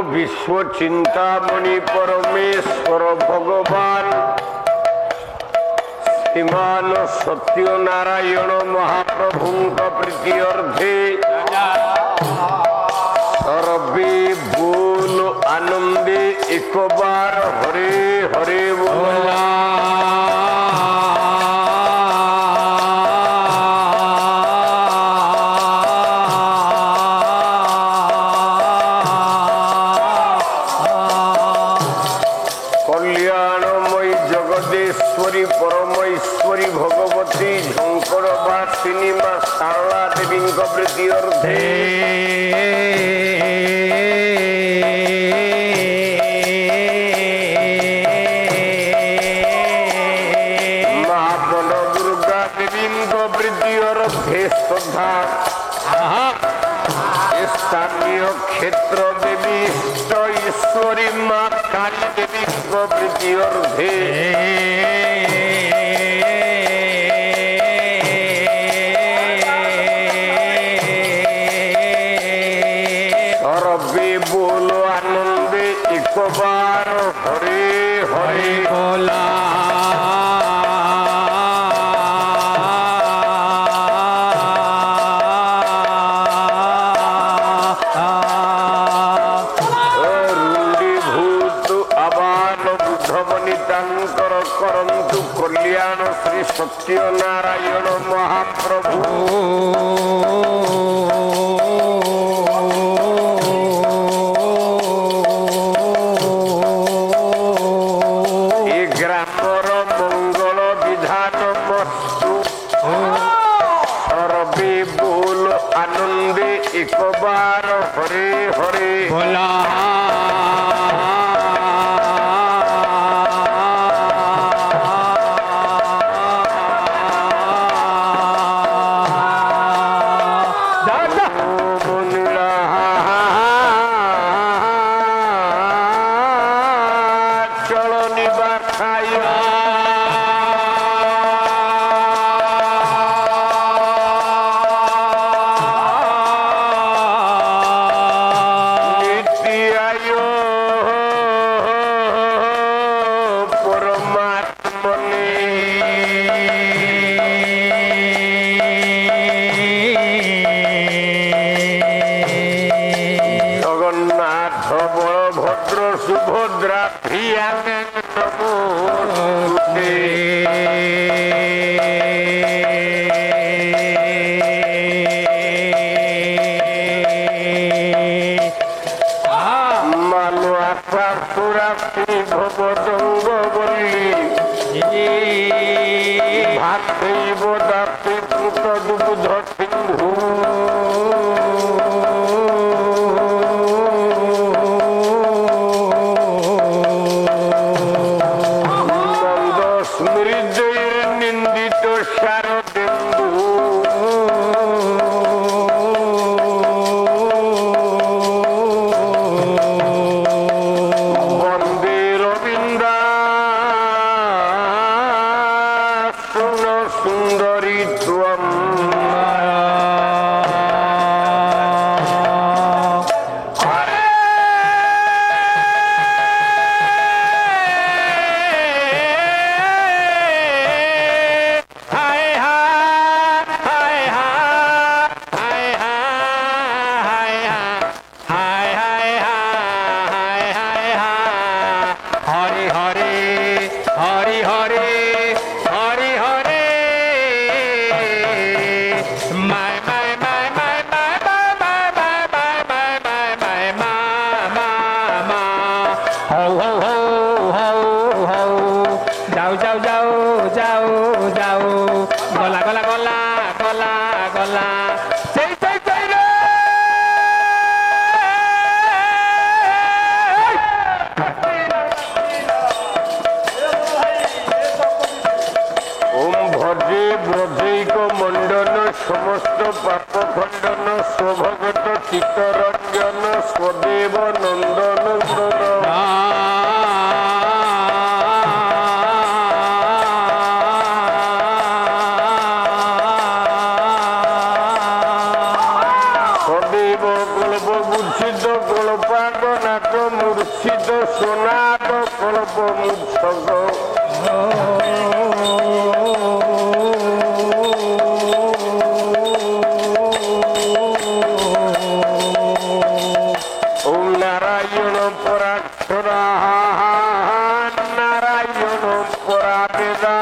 विश्व चिंतामणि परमेश्वर भगवान श्रीमान सत्यनारायण महाप्रभु प्रीति अर्थे सर्वे बोल आनंदे एक बार हरे हरे बोला। कल्याणमयी जगदेश्वरी परमेश्वरी भगवती झंकर वासिनी मां शारदा देवी प्रीति अर्थे श्रद्धा स्थानीय क्षेत्र देवी इष्ट ईश्वरी माँ काली देवी प्रीति अर्थे सर्वे बोलो आनंदे एक बार हरे हरे बोला। करंतु कल्याण श्री सत्यनारायण महाप्रभु ये ग्रामर मंगल विधान मस्तु सर्वे बोल आनंदे एक बार हरे हरे बोला। सुभद्रा प्रिया मानुआ सासुरा भवदंग बल्ली भातैव दाते पुत दुग्ध सिंधु समस्त पाप खंडन स्वभगत चित्तरंजन स्वदेव नंदन स्वदेव कल्प बुद्धित कल्पाक नाथ সুনাদ করব মুৎসর্গ ওম নারায়ণ পরাক্ষরা নারায়ণ পরাবেদা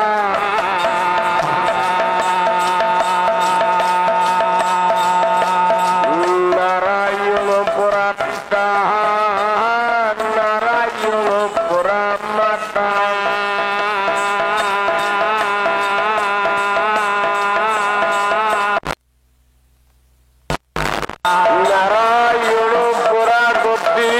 নারায়ণ পরাপিতা নারায়ণ পরামাতা নারায়ণ পরাগতি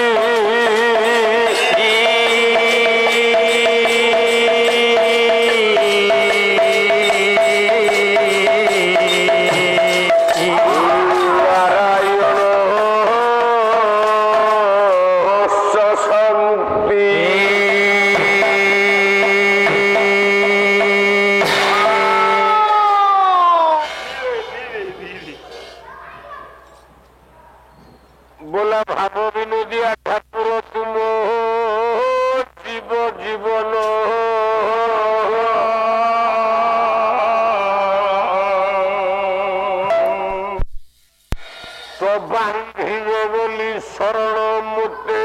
নারায়ণ শান্তি बोला भाव विनोदिया ठाकुर तुम जीव जीवन तो बांधिब बोली शरण मुते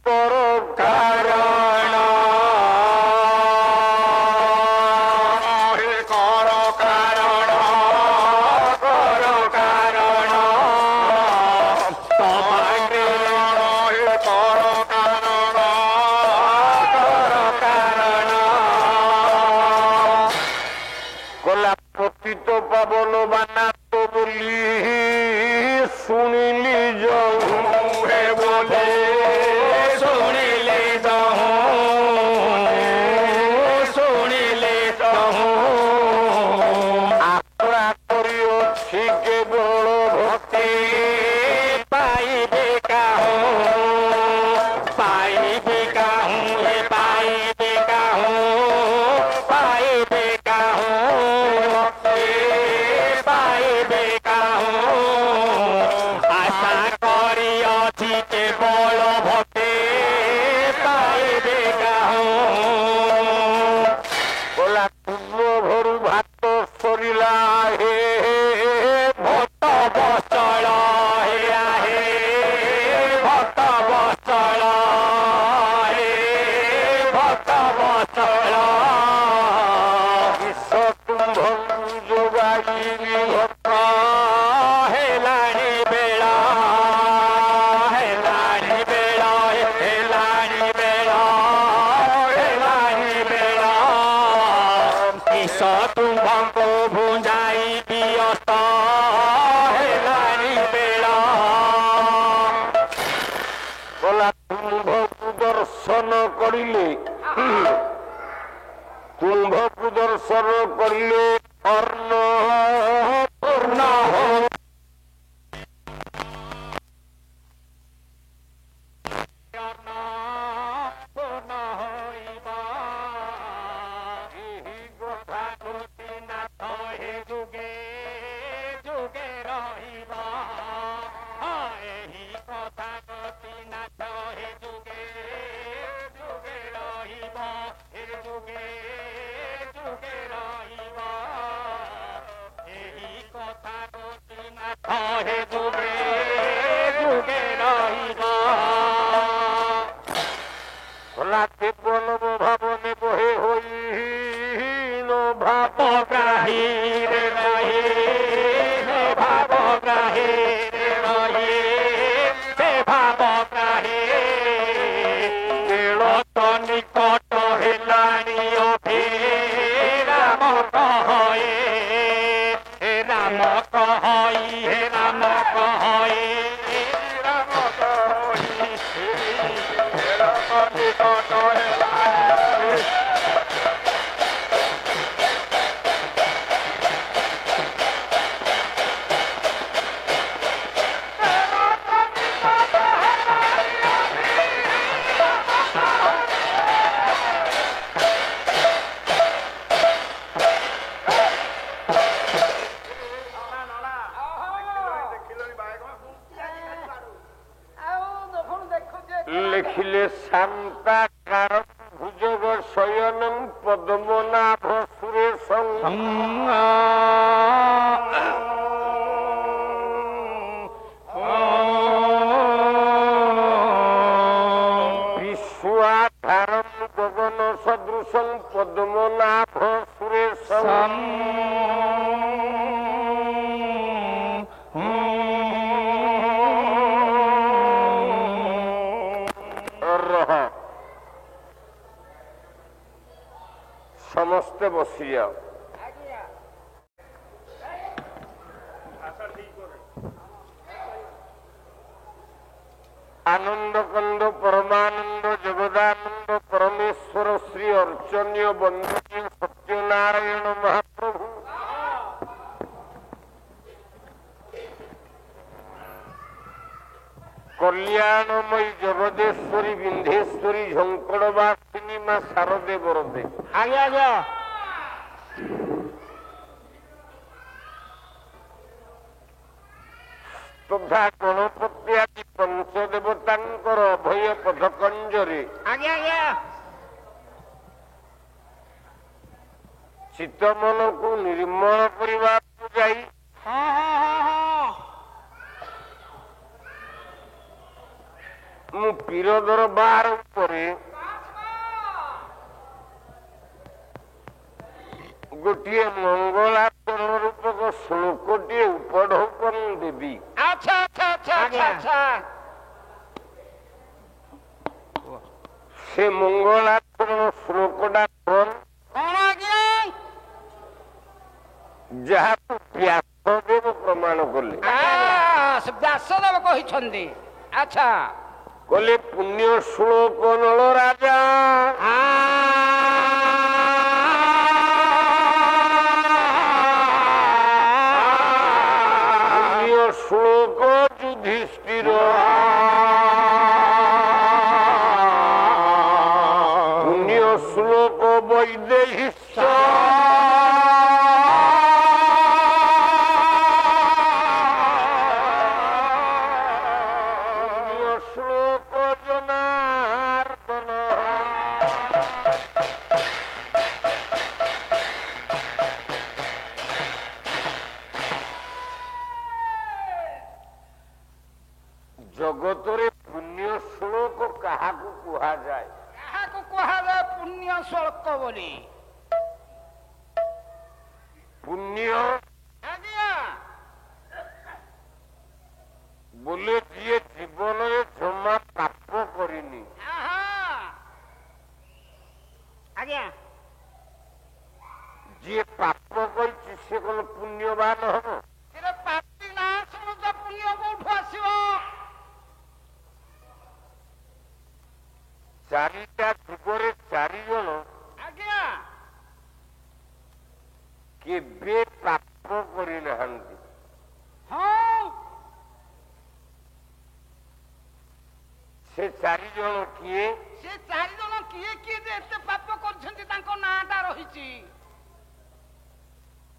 कर कारण कर कारण कर कारण গলা পতিত পাবন বানাত বলি শুনিলি যাও হে বলে শুনিলে যাও শুনিলে যাও আশা করিও ঠিক বড় ভক্তি পাইবে কাহু পাইবে কাহু হে পাইবে কাহু পাইবে কাহু পাইবে কাহু আশা করিଅছি কেবল ভক্তি পাইবে কাহু বলা পূর্ব ভরু ভাত সরিলা হে ভক্ত বচল হে আহে ভক্ত বচল হে ভক্ত বচল বিশ্ব কুম্ভ যোগাইলি ভক্ত হেলানি বেলা হেলানি বেলা হেলানি বেলা হেলানি বেলা বিশ্ব কুম্ভঙ্গ ভুঞ্জাই বিয়স্ত হেলানি বেলা বলা কুম্ভକୁ দর্শন করিলে কুম্ভକୁ দর্শন করিলে অর্ণ পূর্ণ হয় অর্ণ পূর্ণ হইব এই কথা গোপীনাথ হে যুগে যুগে রহিব এই কথা গোপীনাথ হে যুগে যুগে রহিব হে যুগে যুগে রহিব এই কথা গোপীনাথ হে যুগে যুগে রহিব রাতে বলব ভাবনে বহে হইল ভাব গ্রাহী রে রহে হে ভাব গ্রাহী রে রহে হে ভাব গ্রাহী কেড়ত নিকট হেলানি অভি রাম কহয়ে হে রাম কহই হে রাম কহয়ে রাম কহই হে রাম নিকট হেলানি দেখিলে শান্তাকারম ভুজগ শয়নম পদ্মনাভ সুরেশং বিশ্বআধারম গগন সদৃশং পদ্মনাভ সুরেশং ସମସ୍ତେ ବସିଯାଅ। ଆନନ୍ଦ କନ୍ଦ ପରମାନନ୍ଦ ଜଗଦାନନ୍ଦ ପରମେଶ୍ୱର ଶ୍ରୀ ଅର୍ଚ୍ଚନୀୟ ବନ୍ଦନୀୟ ସତ୍ୟନାରାୟଣ ମହାପ୍ରଭୁ କଲ୍ୟାଣମୟୀ ଜଗଦେଶ୍ୱରୀ ବିନ୍ଧେଶ୍ୱରୀ ଝଙ୍କଡ଼ବାସିନୀ ମା ଶାରଦେ ବରଦେ। ଆଜ୍ଞା ଆଜ୍ଞା ତଥା ଗଣପତି ଆଦି ପଞ୍ଚଦେବତାଙ୍କର ଅଭୟ ପଦକଞ୍ଜରେ ଆଜ୍ଞା ଆଜ୍ଞା ଚିତ୍ତମନକୁ ନିର୍ମଳ କରିବାକୁ ଯାଇ ହଁ ହଁ ହଁ ମୁଁ ପୀର ଦରବାର ଉପରେ ଗୋଟିଏ ମଙ୍ଗଳାଚରଣ ରୂପକ ଶ୍ଲୋକଟିଏ ଉପଢୌକନ ଦେବି। ଆଚ୍ଛା ଆଚ୍ଛା ଆଚ୍ଛା ଆଚ୍ଛା ଆଚ୍ଛା ସେ ମଙ୍ଗଳାଚରଣ ଶ୍ଲୋକଟା କଣ? କଣ ଆଜ୍ଞା? ଯାହାକୁ ବ୍ୟାସଦେବ ପ୍ରମାଣ କଲେ। ବ୍ୟାସଦେବ କହିଛନ୍ତି। ଆଚ୍ଛା କହିଲେ ପୁଣ୍ୟ ଶ୍ଲୋକ ନଳ ରାଜା ପୁଣ୍ୟ ଶ୍ଲୋକ ଯୁଧିଷ୍ଠିର ପୁଣ୍ୟ ଶ୍ଲୋକ ବୈଦେହୀଶ ଜଗତରେ ପୁଣ୍ୟ ଶ୍ଲୋକ କାହାକୁ କୁହାଯାଏ? କାହାକୁ କୁହାଯାଏ ପୁଣ୍ୟ ଶ୍ଲୋକ ବୋଲି? ପୁଣ୍ୟ ଆଜ୍ଞା ବୋଲେ ଯିଏ ଜୀବନରେ ଜମା ପାପ କରିନି। ଆଜ୍ଞା ଯିଏ ପାପ କରିଛି ସେ କଣ ପୁଣ୍ୟବାନ ହବ? ସେଟା ପାପି ନା ଶୁଣୁଛ ପୁଣ୍ୟ କୋଉଠୁ ଆସିବ? ଚାରିଟା ଯୁଗରେ 4 ଜଣ ଆଜ୍ଞା କେବେ ପାପ କରିନାହାନ୍ତି। ହଁ ସେ 4 ଜଣ କିଏ? ସେ 4 ଜଣ କିଏ କିଏ ଯେ ଏତେ ପାପ କରିଛନ୍ତି ତାଙ୍କ ନାଁଟା ରହିଛି?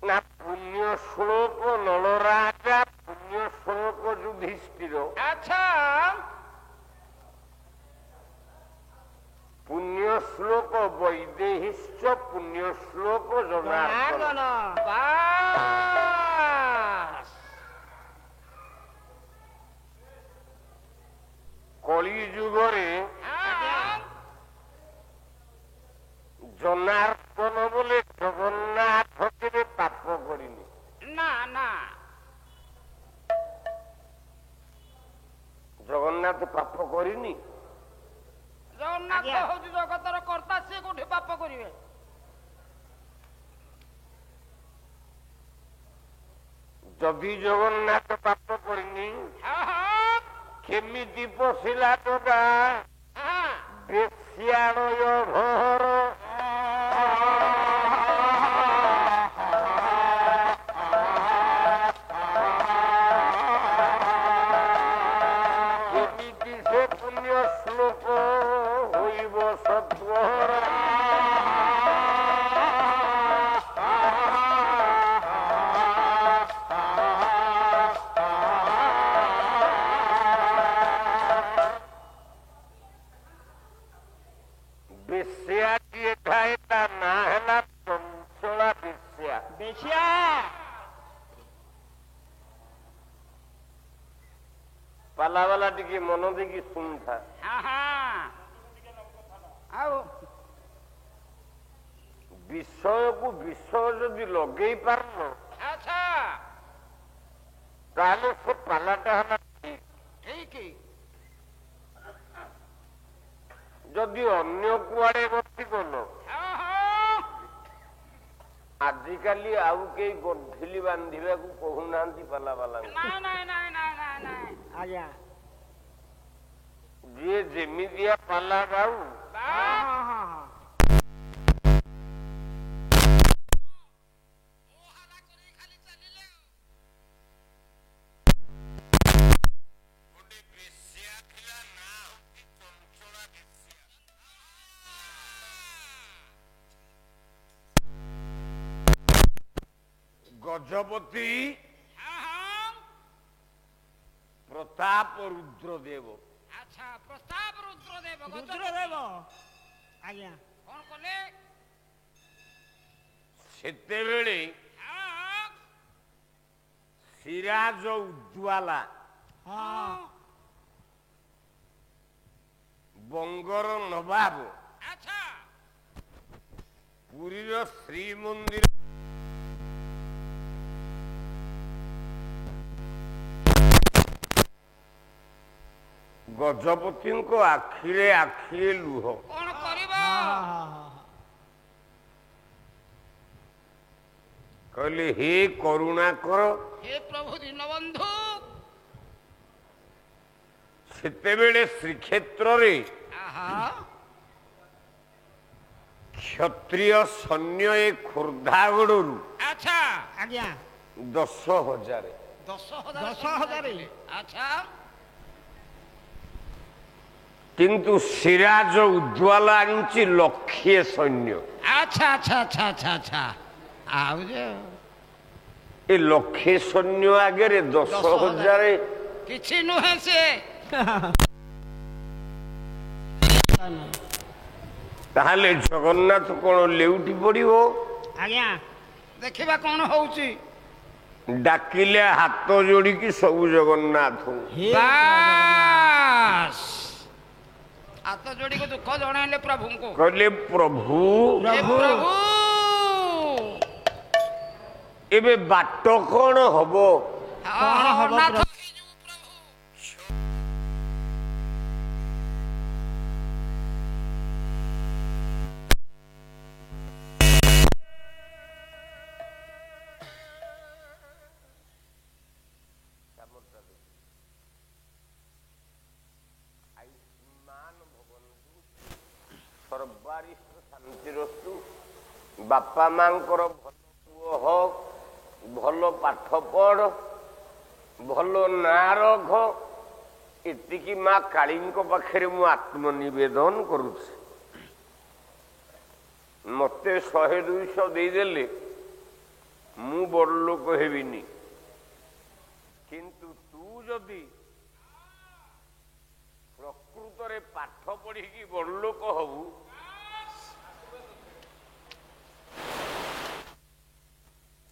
ନା ପୁଣ୍ୟ ଶ୍ଲୋକ ନଳରାଜା, ପୁଣ୍ୟ ଶ୍ଲୋକ ଯୁଧିଷ୍ଠିର, ଆଚ୍ଛା ପୁଣ୍ୟ ଶ୍ଲୋକ ବୈଦେହୀଶ୍ଚ, ପୁଣ୍ୟ ଶ୍ଲୋକ ଜନାର୍ଦ୍ଦନ। ବାସ୍ କଳି ଯୁଗରେ ଜନାର୍ଦ୍ଦନ ବୋଲେ ଜଗନ୍ନାଥ କେବେ ପାପ କରିନି। ନା ନା ଜଗନ୍ନାଥ ପାପ କରିନି। ଜଗନ୍ନାଥ ହଉଛି ଜଗତର କର୍ତ୍ତା, ସିଏ କୋଉଠି ପାପ କରିବେ? ଯଦି ଜଗନ୍ନାଥ ପାପ କରିନି କେମିତି ପଶିଲା ଟୋକା ବେଶ୍ୟାଳୟ ଘର? କେମିତି ସେ ପୁଣ୍ୟ ଶ୍ଲୋକ ହୋଇବ ସତ୍ୱର? ପାଲା ବାଲା ଟିକେ ମନ ଦେଇକି ଶୁଣୁଥା। ଆଉ ବିଷୟକୁ ବିଷୟ ଯଦି ଲଗେଇ ପାରୁନ ଆଚ୍ଛା ତାହେଲେ ସେ ପାଲାଟା ହେଲା ଠିକ ଯଦି ଅନ୍ୟ କୁଆଡେ ଗତି କଲ ଆଜିକାଲି ଆଉ କେହି ଗଣ୍ଠିଲି ବାନ୍ଧିବାକୁ କହୁନାହାନ୍ତି ପାଲା ବାଲାଙ୍କୁ। ଆଜ୍ଞା ଯିଏ ଯେମିତିଆ ପାଲା ଗାଉ ଗଜପତି ପ୍ରତାପ ରୁଦ୍ରଦେବ। ଆଚ୍ଛା ପ୍ରତାପ ରୁଦ୍ରଦେବ ରୁଦ୍ରଦେବ ଆଜ୍ଞା କଣ କଲେ? ସେତେବେଳେ ସିରାଜ ଉଦ୍ୱାଲା ହଁ ବଙ୍ଗର ନବାବ ଆଚ୍ଛା ପୁରୀର ଶ୍ରୀମନ୍ଦିର ଗଜପତିଙ୍କ ଆଖିରେ ଆଖିରେ ଲୁହ। କଣ କରିବ? କହିଲେ ହେ କରୁଣାକର। ହେ ପ୍ରଭୁ ଦୀନବନ୍ଧୁ। ସେତେବେଳେ ଶ୍ରୀକ୍ଷେତ୍ରରେ କ୍ଷତ୍ରିୟ ସୈନ୍ୟ ଏ ଖୋର୍ଦ୍ଧାଗଡ଼ରୁ ଆଚ୍ଛା ଆଜ୍ଞା 10,000 10,000 ଆଚ୍ଛା କିନ୍ତୁ ସିରାଜ ଉଦ୍ୱାଲା ଆଣିଛି 1,00,000 ସୈନ୍ୟ। ଆଚ୍ଛା ଆଚ୍ଛା ଆଚ୍ଛା ଆଚ୍ଛା ଆଚ୍ଛା ଆଉ ଯେ ଏ 1,00,000 ସୈନ୍ୟ ଆଗରେ 10,000 କିଛି ନୁହେଁ ସେ। ତାହେଲେ ଜଗନ୍ନାଥ କଣ ଲେଉଟି ପଡିବ? ଆଜ୍ଞା ଦେଖିବା କଣ ହଉଛି। ଡାକିଲେ ହାତ ଯୋଡିକି ସବୁ ଜଗନ୍ନାଥ। ବାସ୍ ହାତ ଯୋଡିକି ଦୁଃଖ ଜଣାଇଲେ ପ୍ରଭୁଙ୍କୁ। କହିଲେ ପ୍ରଭୁ ହେ ପ୍ରଭୁ ଏବେ ବାଟ କଣ ହବ? କଣ ହବ ନାଥ ପ୍ରଭୁ? ହେଇଯିବୁ ପ୍ରଭୁ। ସର୍ବାରିଷ୍ଟ ଶାନ୍ତିରସ୍ତୁ। ବାପା ମାଙ୍କର ଭଲ ପୁଅ ହ, ଭଲ ପାଠ ପଢ, ଭଲ ନାଁ ରଖ, ଏତିକି ମା କାଳୀଙ୍କ ପାଖରେ ମୁଁ ଆତ୍ମନିବେଦନ କରୁଛି। ମତେ 100-200 ଦେଇଦେଲେ ମୁଁ ବଡ଼ ଲୋକ ହେବିନି, କିନ୍ତୁ ତୁ ଯଦି ପ୍ରକୃତରେ ପାଠ ପଢିକି ବଡ଼ ଲୋକ ହବୁ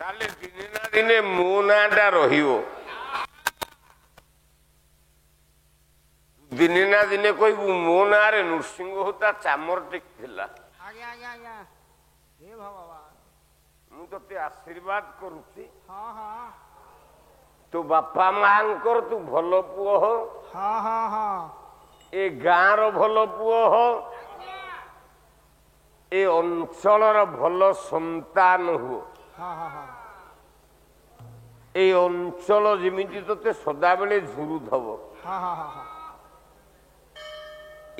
ତାହେଲେ ଦିନେ ନା ଦିନେ ମୋ ନାଁଟା ରହିବ। ଦିନେ ନା ଦିନେ କହିବୁ ମୋ ନାଁରେ ନୃସିଂହ ହୋତା ଚାମର ଟେକିଥିଲା। ଆଜ୍ଞା ଆଜ୍ଞା ଆଜ୍ଞା ହେ ଭଗବାନ ମୁଁ ତତେ ଆଶୀର୍ବାଦ କରୁଛି ହଁ ହଁ ତୋ ବାପା ମାଙ୍କର ତୁ ଭଲ ପୁଅ ହ, ହଁ ହଁ ହଁ ଏ ଗାଁର ଭଲ ପୁଅ ହ, ଏ ଅଞ୍ଚଳର ଭଲ ସନ୍ତାନ ହୁଅ। ହଁ ହଁ ହଁ এই ଅଞ୍ଚଳ ଯେମିତି ତତେ ସଦାବେଳେ ଝୁରୁଥବ ହଁ ହଁ ହଁ ହଁ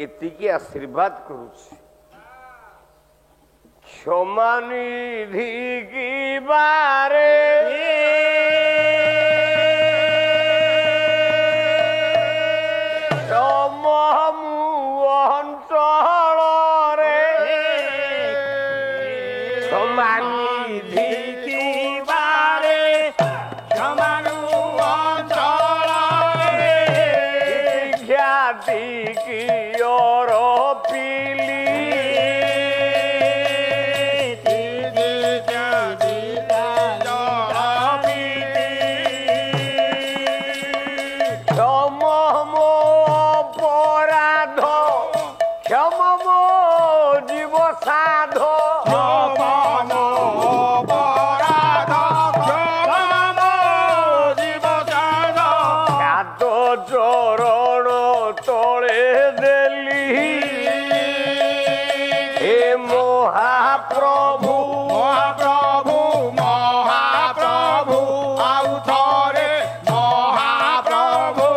ଏତିକି ଆଶୀର୍ବାଦ କରୁଛି। କ୍ଷମା ନିଧି କି ବାରେ ଅଞ୍ଚଳରେ କ୍ଷମା ନିଧି କି ବାରେ ଖ୍ୟାତି କିଅର ପିଲି ତମ ତଳେ ଦେଲି ହେ ମହାପ୍ରଭୁ ମହାପ୍ରଭୁ ମହାପ୍ରଭୁ ଆଉ ଥରେ ମହାପ୍ରଭୁ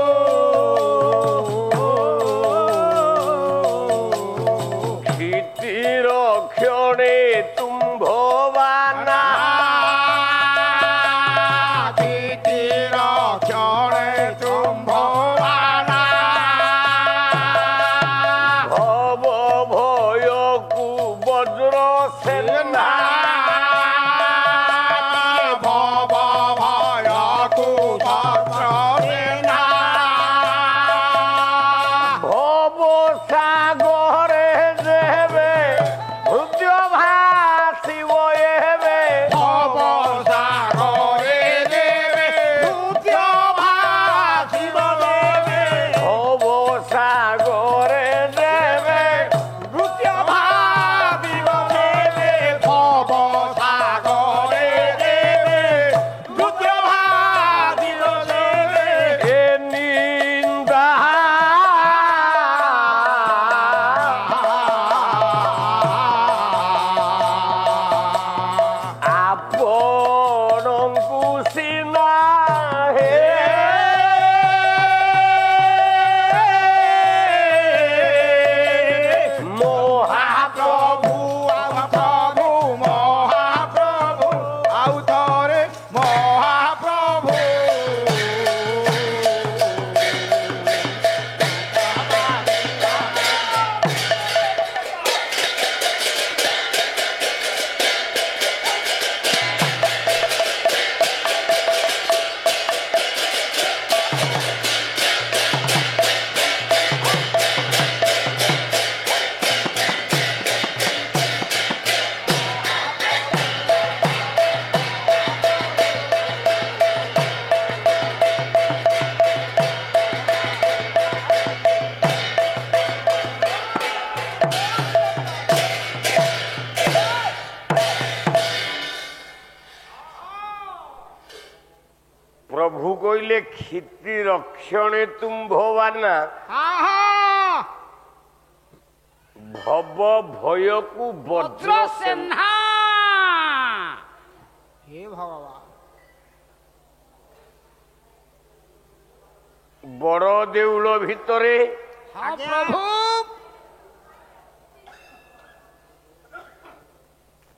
କ୍ଷିତି ରକ୍ଷଣେ ତୁମ୍ଭବାନା କ୍ଷିତିର କ୍ଷଣେ ତୁମ୍ଭବାନା ଭବ ଭୟକୁ ବଜ୍ର ସେନା ଭବ ଭୟକୁ ଭଦ୍ର ସେନା ভব সাগরে দেবে হৃদয় ভাসিব এবে ভব সাগরে দেবে নৃত্য ভাসিব দেবে ভব সাগরে দেবে নৃত্য ভাসিব দেবে ভব সাগরে দেবে নৃত্য ভাসিব দেবে এ নিন্দা ଆପଣଙ୍କୁ ସିନା ହେ ମହାପ୍ରଭୁ ଆଉ ପ୍ରଭୁ ମହାପ୍ରଭୁ ଆଉ ଥରେ ମହାପ୍ରଭୁ ପ୍ରଭୁ କହିଲେ କ୍ଷିତି ରକ୍ଷଣେ ତୁମ୍ଭବାନା ଭବ ଭୟକୁ ବଜ୍ର ସେନା ବଜ୍ରସେନା ହେ ଭଗବାନ ବଡ଼ ଦେଉଳ ଭିତରେ ହଁ ପ୍ରଭୁ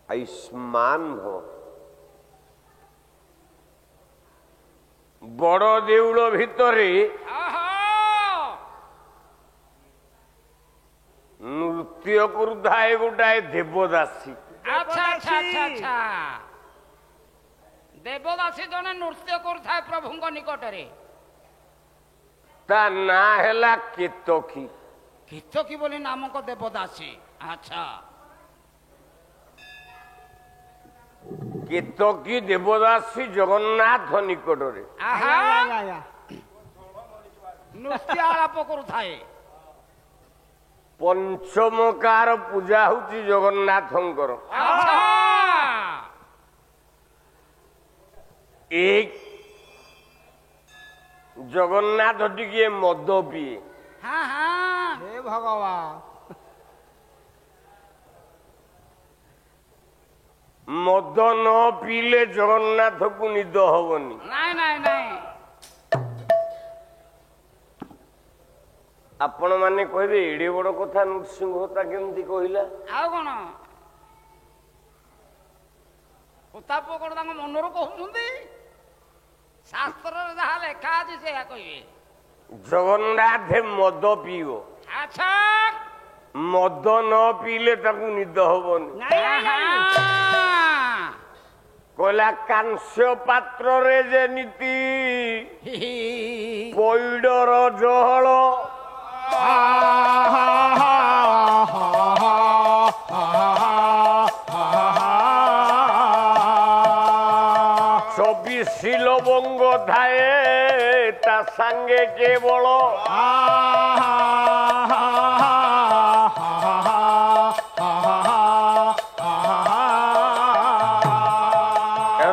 ଆୟୁଷ୍ମାନ ଭବ ବଡ଼ ଦେଉଳ ଭିତରେ ଆହା ନୃତ୍ୟ କରୁଥାଏ ଗୋଟାଏ ଦେବଦାସୀ ଆଚ୍ଛା ଆଚ୍ଛା ଆଚ୍ଛା ଆଚ୍ଛା ଦେବଦାସୀ ଜଣେ ନୃତ୍ୟ କରୁଥାଏ ପ୍ରଭୁଙ୍କ ନିକଟରେ ତା ନାଁ ହେଲା କେତକୀ କିତକୀ ବୋଲି ନାମକ ଦେବଦାସୀ ଆଚ୍ଛା କେତକୀ ଦେବଦାସୀ ଜଗନ୍ନାଥ ନିକଟରେ ଆହା ଆଜ୍ଞା ନୃତ୍ୟ ଆଳାପ କରୁଥାଏ ପଞ୍ଚମକାର ପୂଜା ହଉଛି ଜଗନ୍ନାଥଙ୍କର ଆଚ୍ଛା ଏ ଜଗନ୍ନାଥ ଟିକେ ମଦ ପିଏ ହଁ ହଁ ହେ ଭଗବାନ ମଦ ନ ପିଇଲେ ଜଗନ୍ନାଥକୁ ନିଦ ହବନି ନାଇଁ ନାଇଁ ନାଇଁ ଆପଣ ମାନେ କହିବେ ଏଡେ ବଡ କଥା ନୃସିଂହ ହତା କେମିତି କହିଲା ଆଉ କଣ ଉତ୍ତାପ କଣ ତାଙ୍କ ମନରୁ କହୁଛନ୍ତି ଶାସ୍ତ୍ରରେ ଯାହା ଲେଖା ଅଛି ସେଇଆ କହିବେ ଜଗନ୍ନାଥ ମଦ ପିଇବ ଆଚ୍ଛା ମଦ ନ ପିଇଲେ ତାକୁ ନିଦ ହବନି ଆହା କହିଲା କାଂସ୍ୟ ପାତ୍ରରେ ଯେମିତି ପଇଡର ଜହଳ ଚବିଶି ଲବଙ୍ଗ ଥାଏ ତା ସାଙ୍ଗେ କେବଳ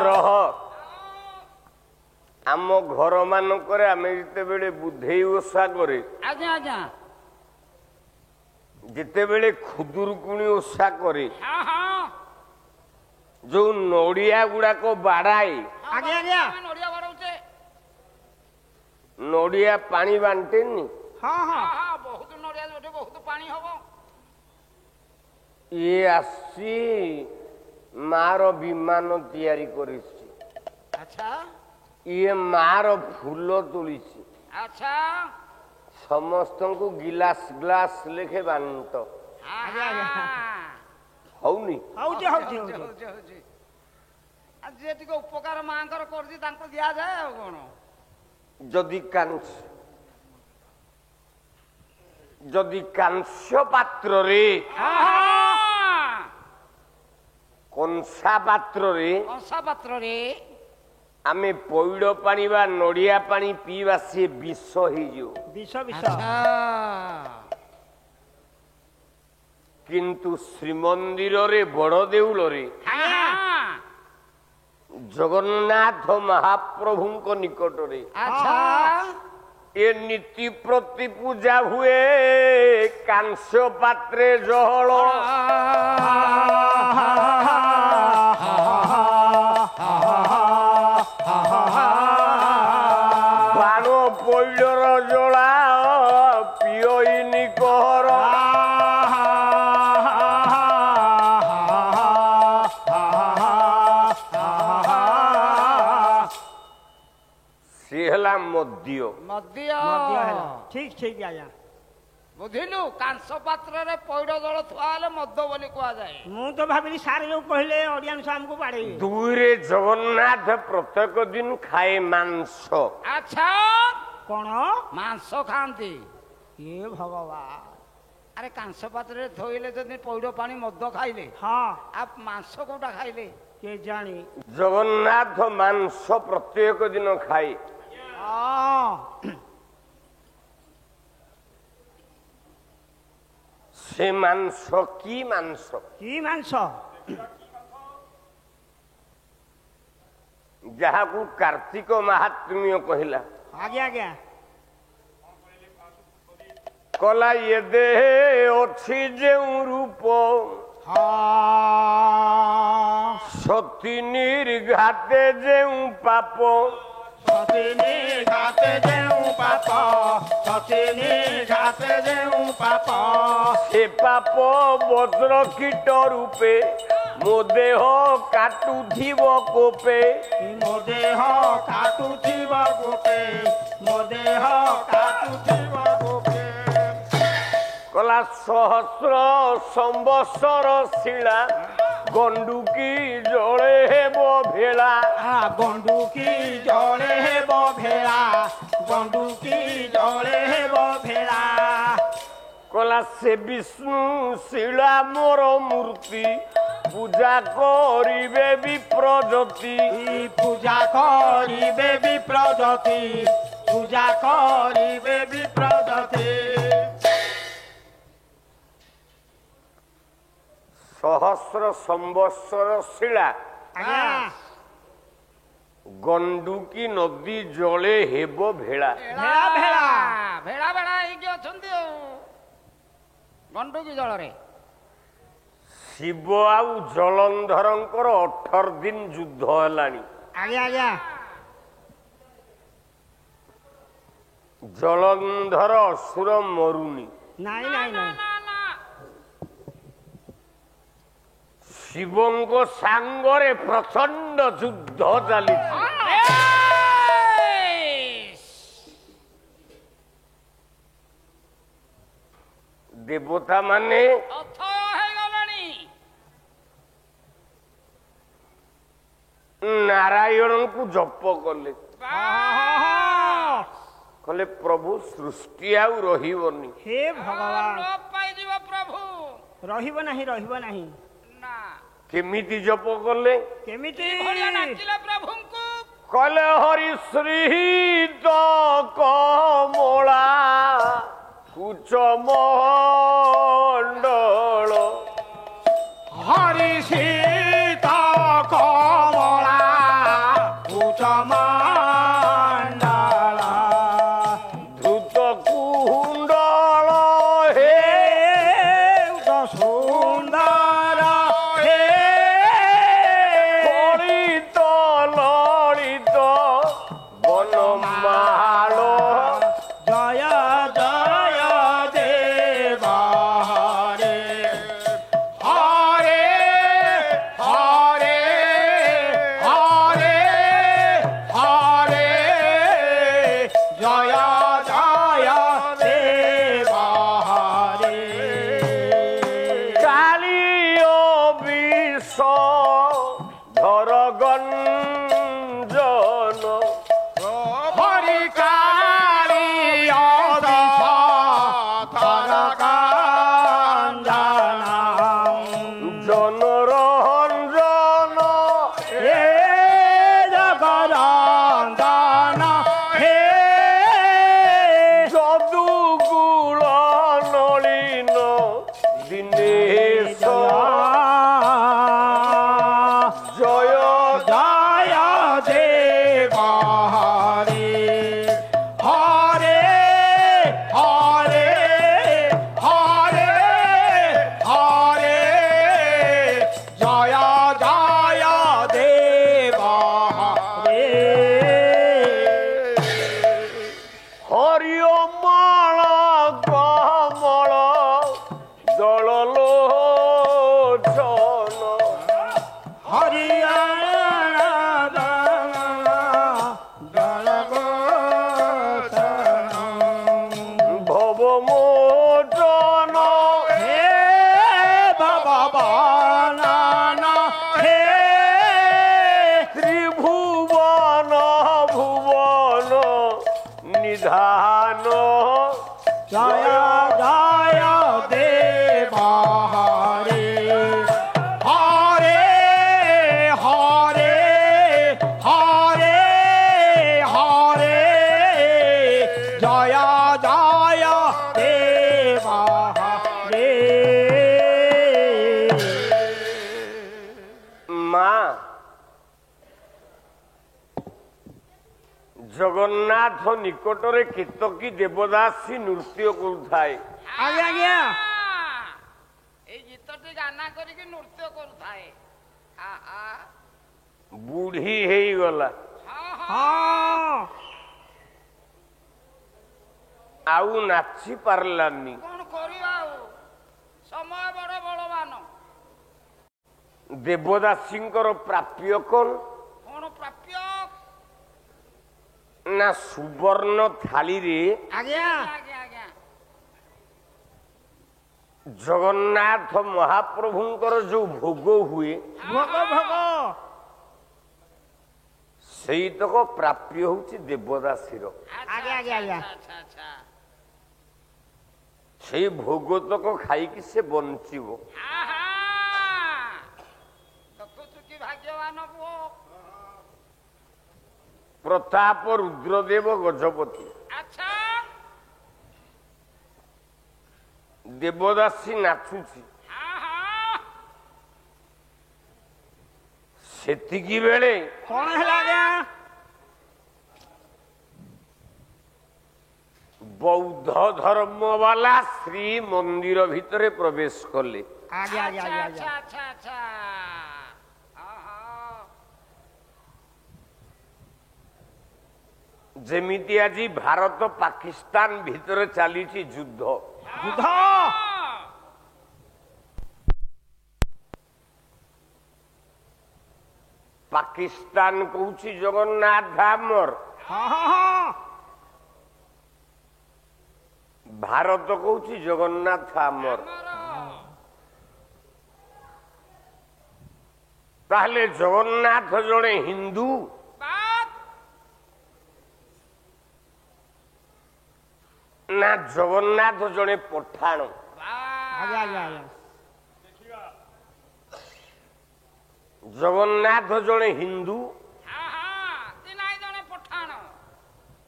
ରହ ଆମ ଘର ମାନଙ୍କରେ ଆମେ ଯେତେବେଳେ ବୁଧେଇ ଓଷା କରେ ଆଜ୍ଞା ଆଜ୍ଞା ଯେତେବେଳେ ଖୁଦୁରୁକୁଣୀ ଓଷା କରେ ହଁ ହଁ ଯୋଉ ନଡିଆ ଗୁଡାକ ବାଡାଏ ଆଜ୍ଞା, ଆଜ୍ଞା। ଆମେ ନଡ଼ିଆ ବାଡ଼ଉଛେ। ନଡିଆ ପାଣି ବାଣ୍ଟେନି ହଁ ହଁ ହଁ ହଁ ବହୁତ ନଡ଼ିଆ ଯୋଉଠି ବହୁତ ପାଣି ହବ। ଇଏ ଆସି ମାର ବିମାନ ତିଆରି କରିଛି। ଆଚ୍ଛା ଇଏ ମାର ଫୁଲ ତୋଳିଛି। ଆଚ୍ଛା ସମସ୍ତଙ୍କୁ ଗିଲାସ ଗ୍ଲାସ ଲେଖେ ବାଣ୍ଟ। ଆଜ୍ଞା, ଆଜ୍ଞା। ହଉନି ହଉଛି ହଉଛି ହଉଛି ହଉଛି। ଆଉ ଯିଏ ଟିକେ ଉପକାର ମାଙ୍କର କରୁଛି ତାଙ୍କୁ ଦିଆଯାଏ ଆଉ କଣ। ଯଦି କାଂସ୍ୟ ପାତ୍ରରେ କଂସା ପାତ୍ରରେ କଂସା ପାତ୍ରରେ ଆମେ ପଇଡ଼ ପାଣି ବା ନଡ଼ିଆ ପାଣି ପିଇବା ସିଏ ବିଷ ହେଇଯିବ। ବିଷ ବିଷ କିନ୍ତୁ ଶ୍ରୀମନ୍ଦିରରେ ବଡ଼ ଦେଉଳରେ ଜଗନ୍ନାଥ ମହାପ୍ରଭୁଙ୍କ ନିକଟରେ ଆଚ୍ଛା ଏ ନୀତି ପ୍ରତି ପୂଜା ହୁଏ କାଂସ୍ୟ ପାତ୍ରେ ଜହଳ ବାଣ ପଇଡ଼ର ଜଳା ପିଅଇନି କହର ସିଏ ହେଲା ମଦ୍ୟ। ମଦ୍ୟ ମଧ୍ୟ ହେଲା ଠିକ ଠିକ ଆଜ୍ଞା। ବୁଝିଲୁ କାଂସ ପାତ୍ରରେ ପଇଡ଼ ଜଳ ଥୁଆ ହେଲେ ମଦ ବୋଲି କୁହାଯାଏ। ମୁଁ ତ ଭାବିଲି ସାର୍ ଯୋଉ କହିଲେ ଅଡିଆନ୍ସ ଆମକୁ ବାଡେଇବେ। ଦୁଇରେ ଜଗନ୍ନାଥ ପ୍ରତ୍ୟେକ ଦିନ ଖାଏ ମାଂସ। ଆଚ୍ଛା କଣ ମାଂସ ଖାଆନ୍ତି। ଏ ଭଗବାନ ଆରେ କାଂସ ପାତ୍ରରେ ଥୋଇଲେ ଯଦି ପଇଡ଼ ପାଣି ମଦ ଖାଇଲେ ହଁ ଆଉ ମାଂସ କୋଉଟା ଖାଇଲେ? କେ ଜାଣି ଜଗନ୍ନାଥ ମାଂସ ପ୍ରତ୍ୟେକ ଦିନ ଖାଏ। ହଁ ସେ ମାଂସ କି ମାଂସ? କି ମାଂସ? ଯାହାକୁ କାର୍ତ୍ତିକ ମାହାତ୍ମ୍ୟ କହିଲା। ଆଜ୍ଞା ଆଜ୍ଞା କଲା ଏ ଦେହେ ଅଛି ଯେଉଁ ରୂପ ହଁ ସତୀ ନିର୍ଘାତେ ଯେଉଁ ପାପ ସତିନି ଘାତେ ଯେଉଁ ପାପ ସତିନି ଘାତେ ଯେଉଁ ପାପ ସେ ପାପ ବଜ୍ର କୀଟ ରୂପେ ମୋ ଦେହ କାଟୁଥିବ କୋପେ ମୋ ଦେହ କାଟୁଥିବ ଗୋପେ ମୋ ଦେହ କାଟୁଥିବ ଗୋପେ କଲା ସହସ୍ର ସମ୍ବତ୍ସର ଶିଳା ଗଣ୍ଡୁକି ଜଳେ ହେବ ଭେଳା ଗଣ୍ଡୁକି ଜଳେ ହେବ ଭେଳା ଗଣ୍ଡୁକି ଜଳେ ହେବ ଭେଳା କଲା ସେ ବିଷ୍ଣୁ ଶିଳା ମୋର ମୂର୍ତ୍ତି ପୂଜା କରିବେ ବିପ୍ରଜତି ପୂଜା କରିବେ ବିପ୍ରଜତି ପୂଜା କରିବେ ବିପ୍ରଜତି ସହସ୍ର ସମ୍ବତ୍ସର ଶିଳା ଆଜ୍ଞା ଗଣ୍ଡୁକି ନଦୀ ଜଳେ ହେବ ଭେଳା। ଭେଳା ଭେଳା ଭେଳା ଭେଳା ହେଇକି ଅଛନ୍ତି ଆଉ ଗଣ୍ଡୁକି ଜଳରେ। ଶିବ ଆଉ ଜଳନ୍ଧରଙ୍କର 18 ଦିନ ଯୁଦ୍ଧ ହେଲାଣି। ଆଜ୍ଞା ଆଜ୍ଞା ଜଳନ୍ଧର ଅସୁର ମରୁନି। ନାଇଁ ନାଇଁ ନାଇଁ ଶିବଙ୍କ ସାଙ୍ଗରେ ପ୍ରଚଣ୍ଡ ଯୁଦ୍ଧ ଚାଲିଛି। ଦେବତା ମାନେ ହେଇଗଲାଣି। ନାରାୟଣଙ୍କୁ ଜପ କଲେ କହିଲେ ପ୍ରଭୁ ସୃଷ୍ଟି ଆଉ ରହିବନି। ହେ ଭଗବାନ ପାଇଯିବ ପ୍ରଭୁ ରହିବ ନାହିଁ ରହିବ ନାହିଁ ନା କେମିତି ଜପ କଲେ? କେମିତି ଡାକିଲେ ପ୍ରଭୁଙ୍କୁ କହିଲେ ହରି ଶ୍ରୀ ତ କମଳା କୁଚ ମଣ୍ଡଳ ହରି ସୀତା କମଳା କୁଚମଣ୍ଡଳ ଧୃତ କୁଣ୍ଡଳ ହେ লোচন হে ভগবান হে ত্রিভুবন ভুবন নিধান জয় জয় দেব হরে হরে হরে হরে হরে জয় জয় দেব হরে মা ଜଗନ୍ନାଥ ନିକଟରେ କେତକୀ ଦେବଦାସୀ ନୃତ୍ୟ କରୁଥାଏ। ଆଜ୍ଞା ଆଜ୍ଞା ଏଇ ଗୀତଟି ଗାନା କରିକି ନୃତ୍ୟ କରୁଥାଏ। ଆହା ବୁଢୀ ହେଇଗଲା, ହଁ ହଁ ହଁ ଆଉ ନାଚି ପାରିଲାନି। କଣ କରିବା ଆଉ ସମୟ ବଡ ବଳବାନ। ଦେବଦାସୀଙ୍କର ପ୍ରାପ୍ୟ କଣ କଣ ପ୍ରାପ୍ୟ? ନା ସୁବର୍ଣ୍ଣ ଥାଳିରେ ଆଜ୍ଞା ଆଜ୍ଞା ଆଜ୍ଞା ଜଗନ୍ନାଥ ମହାପ୍ରଭୁଙ୍କର ଯୋଉ ଭୋଗ ହୁଏ ଭୋଗ ଭୋଗ ସେଇତକ ପ୍ରାପ୍ୟ ହଉଛି ଦେବଦାସୀର। ଆଜ୍ଞା ଆଜ୍ଞା ଆଜ୍ଞା ଆଚ୍ଛା ଆଚ୍ଛା ସେଇ ଭୋଗତକ ଖାଇକି ସେ ବଞ୍ଚିବ। ଆହା ଦେଖୁଛୁ କି ଭାଗ୍ୟବାନ ପୁଅ। ପ୍ରତାପ ରୁଦ୍ରଦେବ ଗଜପତି ଆଚ୍ଛା ଦେବଦାସୀ ନାଚୁଛି। ଆହା ସେତିକି ବେଳେ କଣ ହେଲା ଆଜ୍ଞା ବୌଦ୍ଧ ଧର୍ମ ବାଲା ଶ୍ରୀମନ୍ଦିର ଭିତରେ ପ୍ରବେଶ କଲେ। ଆଜ୍ଞା ଆଜ୍ଞା ଆଜ୍ଞା ଆଚ୍ଛା ଆଜ୍ଞା ଆଚ୍ଛା ଆଚ୍ଛା ଆହା ଯେମିତି ଆଜି ଭାରତ ପାକିସ୍ତାନ ଭିତରେ ଚାଲିଛି ଯୁଦ୍ଧ, ଯୁଦ୍ଧ ପାକିସ୍ତାନ କହୁଛି ଜଗନ୍ନାଥ ଧାମର, ହଁ ହଁ ହଁ ଭାରତ କହୁଛି ଜଗନ୍ନାଥ ଆମର। ତାହେଲେ ଜଗନ୍ନାଥ ଜଣେ ହିନ୍ଦୁ ନା ଜଗନ୍ନାଥ ଜଣେ ପଠାଣ? ଆଜ୍ଞା ଆଜ୍ଞା ଆଜ୍ଞା ଜଗନ୍ନାଥ ଜଣେ ହିନ୍ଦୁ ଜଣେ ପଠାଣ।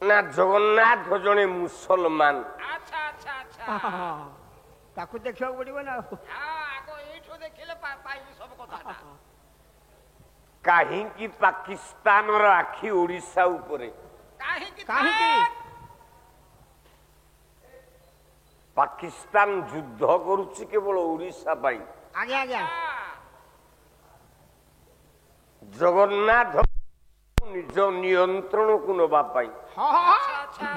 ନା ଜଗନ୍ନାଥ ଜଣେ ମୁସଲମାନ? ଆଚ୍ଛା ଆଚ୍ଛା ଆଚ୍ଛା ହଁ, ତାକୁ ଦେଖିବାକୁ ପଡିବ ନା ଆଉ। ଆଗ ଏଇଠୁ ଦେଖିଲେ ପାଇବି ସବୁ କଥାଟା। କାହିଁକି ପାକିସ୍ତାନର ଆଖି ଓଡ଼ିଶା ଉପରେ? କାହିଁକି କାହିଁକି ପାକିସ୍ତାନ ଯୁଦ୍ଧ କରୁଛି କେବଳ ଓଡ଼ିଶା ପାଇଁ। ଆଜ୍ଞା ଆଜ୍ଞା ଜଗନ୍ନାଥ ନିଜ ନିୟନ୍ତ୍ରଣକୁ ନେବା ପାଇଁ ହଁ ହଁ ଆଚ୍ଛା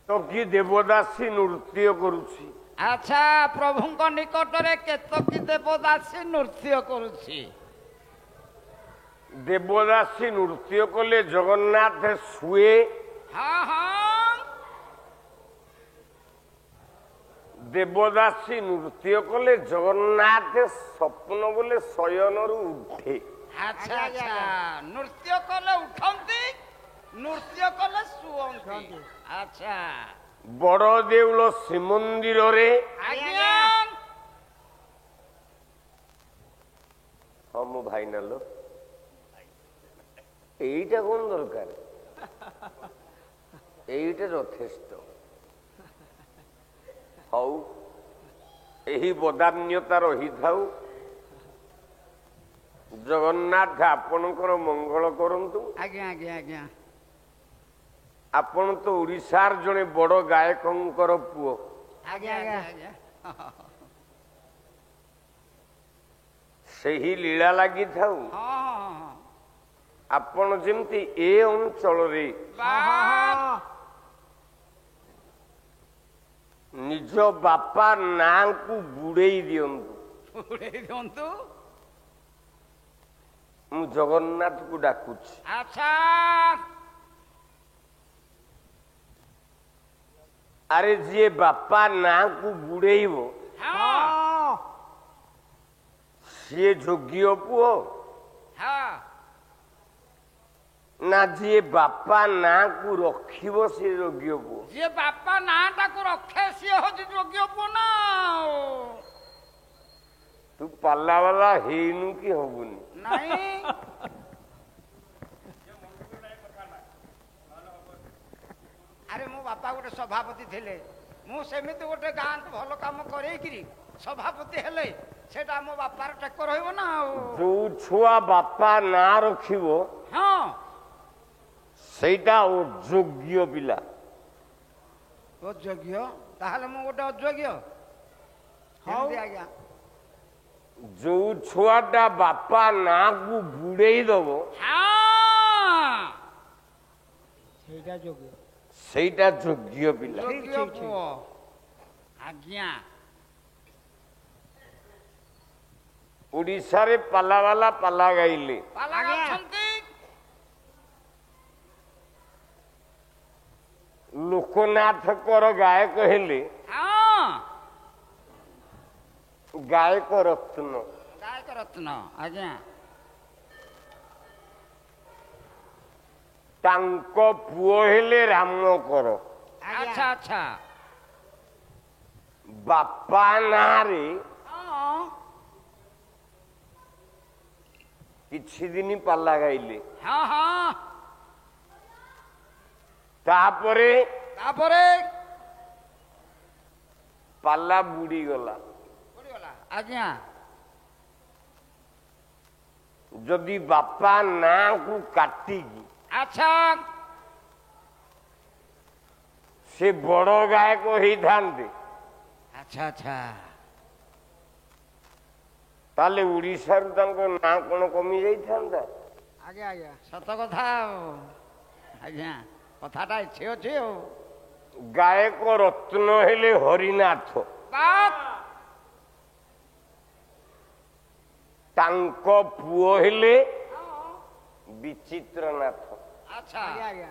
ତ କି ଦେବଦାସୀ ନୃତ୍ୟ କରୁଛି। ଆଚ୍ଛା ପ୍ରଭୁଙ୍କ ନିକଟରେ କେତକୀ ଦେବଦାସୀ ନୃତ୍ୟ କରୁଛି। ଦେବଦାସୀ ନୃତ୍ୟ କଲେ ଜଗନ୍ନାଥ ଶୁଏ, ହଁ ହଁ ଦେବଦାସୀ ନୃତ୍ୟ କଲେ ଜଗନ୍ନାଥ ସ୍ୱପ୍ନ ବୋଲେ ଶୟନରୁ ଉଠେ। ଆଚ୍ଛା ଆଜ୍ଞା, ଆଚ୍ଛା ନୃତ୍ୟ କଲେ ଉଠନ୍ତି, ନୃତ୍ୟ କଲେ ଶୁଅନ୍ତି। ଆଚ୍ଛା ବଡ଼ ଦେଉଳ ଶ୍ରୀମନ୍ଦିରରେ ଆଜ୍ଞା ହଁ ମୋ ଭାଇ ନାଲୋ এইটা কোন দরকার, এইটা যথেষ্ট। ହଉ ଏହି ବଦାନ୍ୟତା ରହିଥାଉ। ଜଗନ୍ନାଥ ଆପଣଙ୍କର ମଙ୍ଗଳ କରନ୍ତୁ। ଆଜ୍ଞା ଆଜ୍ଞା ଆଜ୍ଞା ଆପଣ ତ ଓଡ଼ିଶାର ଜଣେ ବଡ଼ ଗାୟକଙ୍କର ପୁଅ। ଆଜ୍ଞା ଆଜ୍ଞା ଆଜ୍ଞା ସେହି ଲୀଳା ଲାଗିଥାଉ। ହଁ ହଁ ଆପଣ ଯେମିତି ଏ ଅଞ୍ଚଳରେ ନିଜ ବାପା ନାଁକୁ ବୁଡ଼େଇ ଦିଅନ୍ତୁ। ଉଡ଼େଇ ଦିଅନ୍ତୁ। ମୁଁ ଜଗନ୍ନାଥକୁ ଡାକୁଛି। ଆଚ୍ଛା ଆରେ ଯିଏ ବାପା ନାଁକୁ ବୁଡେଇବ ହଁ ହଁ ସିଏ ଯୋଗ୍ୟ ପୁଅ ହଁ ନା ଯିଏ ବାପା ନାଁକୁ ରଖିବ ସିଏ ଯୋଗ୍ୟ ପୁଅ? ଯିଏ ବାପା ନାଁଟାକୁ ରଖେ ସିଏ ହଉଛି ଯୋଗ୍ୟ ପୁଅ ନା ଆଉ। ତୁ ପାଲା ବାଲା ହେଇନୁ କି ହବୁନି? ନାଇଁ ଆରେ ମୋ ବାପା ଗୋଟେ ସଭାପତି ଥିଲେ, ମୁଁ ସେମିତି ଗୋଟେ ଗାଁକୁ ଭଲ କାମ କରେଇକିରି ସଭାପତି ହେଲେ ସେଟା ମୋ ବାପାର ଟେକ ରହିବ ନା ଆଉ। ଯୋଉ ଛୁଆ ବାପା ନାଁ ରଖିବ ହଁ ସେଇଟା ଅଯୋଗ୍ୟ ପିଲା। ଅଯୋଗ୍ୟ? ତାହେଲେ ମୁଁ ଗୋଟେ ଅଯୋଗ୍ୟ? କେମିତି ଆଜ୍ଞା? ଯୋଉ ଛୁଆଟା ବାପା ନାଁକୁ ବୁଡେଇ ଦବ ହଁ ସେଇଟା ଯୋଗ୍ୟ। ସେଇଟା ଯୋଗ୍ୟ ପିଲା। ଯୋଗ୍ୟ ପୁଅ। ଆଜ୍ଞା ଓଡ଼ିଶାରେ ପାଲା ବାଲା ପାଲା ଗାଇଲେ ପାଲା ଆଜ୍ଞା। ଗାଉଛନ୍ତି। ଲୋକନାଥଙ୍କର ଗାୟକ ହେଲେ ହଁ ଗାୟକ ରତ୍ନ। ଗାୟକ ରତ୍ନ। ଆଜ୍ଞା ତାଙ୍କ ପୁଅ ହେଲେ ରାମକର। ଆଚ୍ଛା ଆଚ୍ଛା ବାପା ନାଁରେ ହଁ କିଛି ଦିନ ପାଲା ଗାଇଲେ, ହଁ ହଁ ତାପରେ ତାପରେ ପାଲା ବୁଡିଗଲା। ପଡ଼ିଗଲା। ଆଜ୍ଞା ଯଦି ବାପା ନାଁକୁ କାଟିକି ଆଚ୍ଛା ସେ ବଡ ଗାୟକ ହେଇଥାନ୍ତେ ଆଚ୍ଛା ଆଚ୍ଛା ତାହେଲେ ଓଡ଼ିଶାରୁ ତାଙ୍କ ନାଁ କଣ କମି ଯାଇଥାନ୍ତା? ଆଜ୍ଞା ଆଜ୍ଞା ସତ କଥା ଆଉ। ଆଜ୍ଞା କଥାଟା ଇচ্ছে ଅଛି ଆଉ। ଗାୟକ ରତ୍ନ ହେଲେ ହରିନାଥ। ବାତ୍ ତାଙ୍କ ପୁଅ ହେଲେ ବିଚିତ୍ରନାଥ। ଆଚ୍ଛା ଆଜ୍ଞା ଆଜ୍ଞା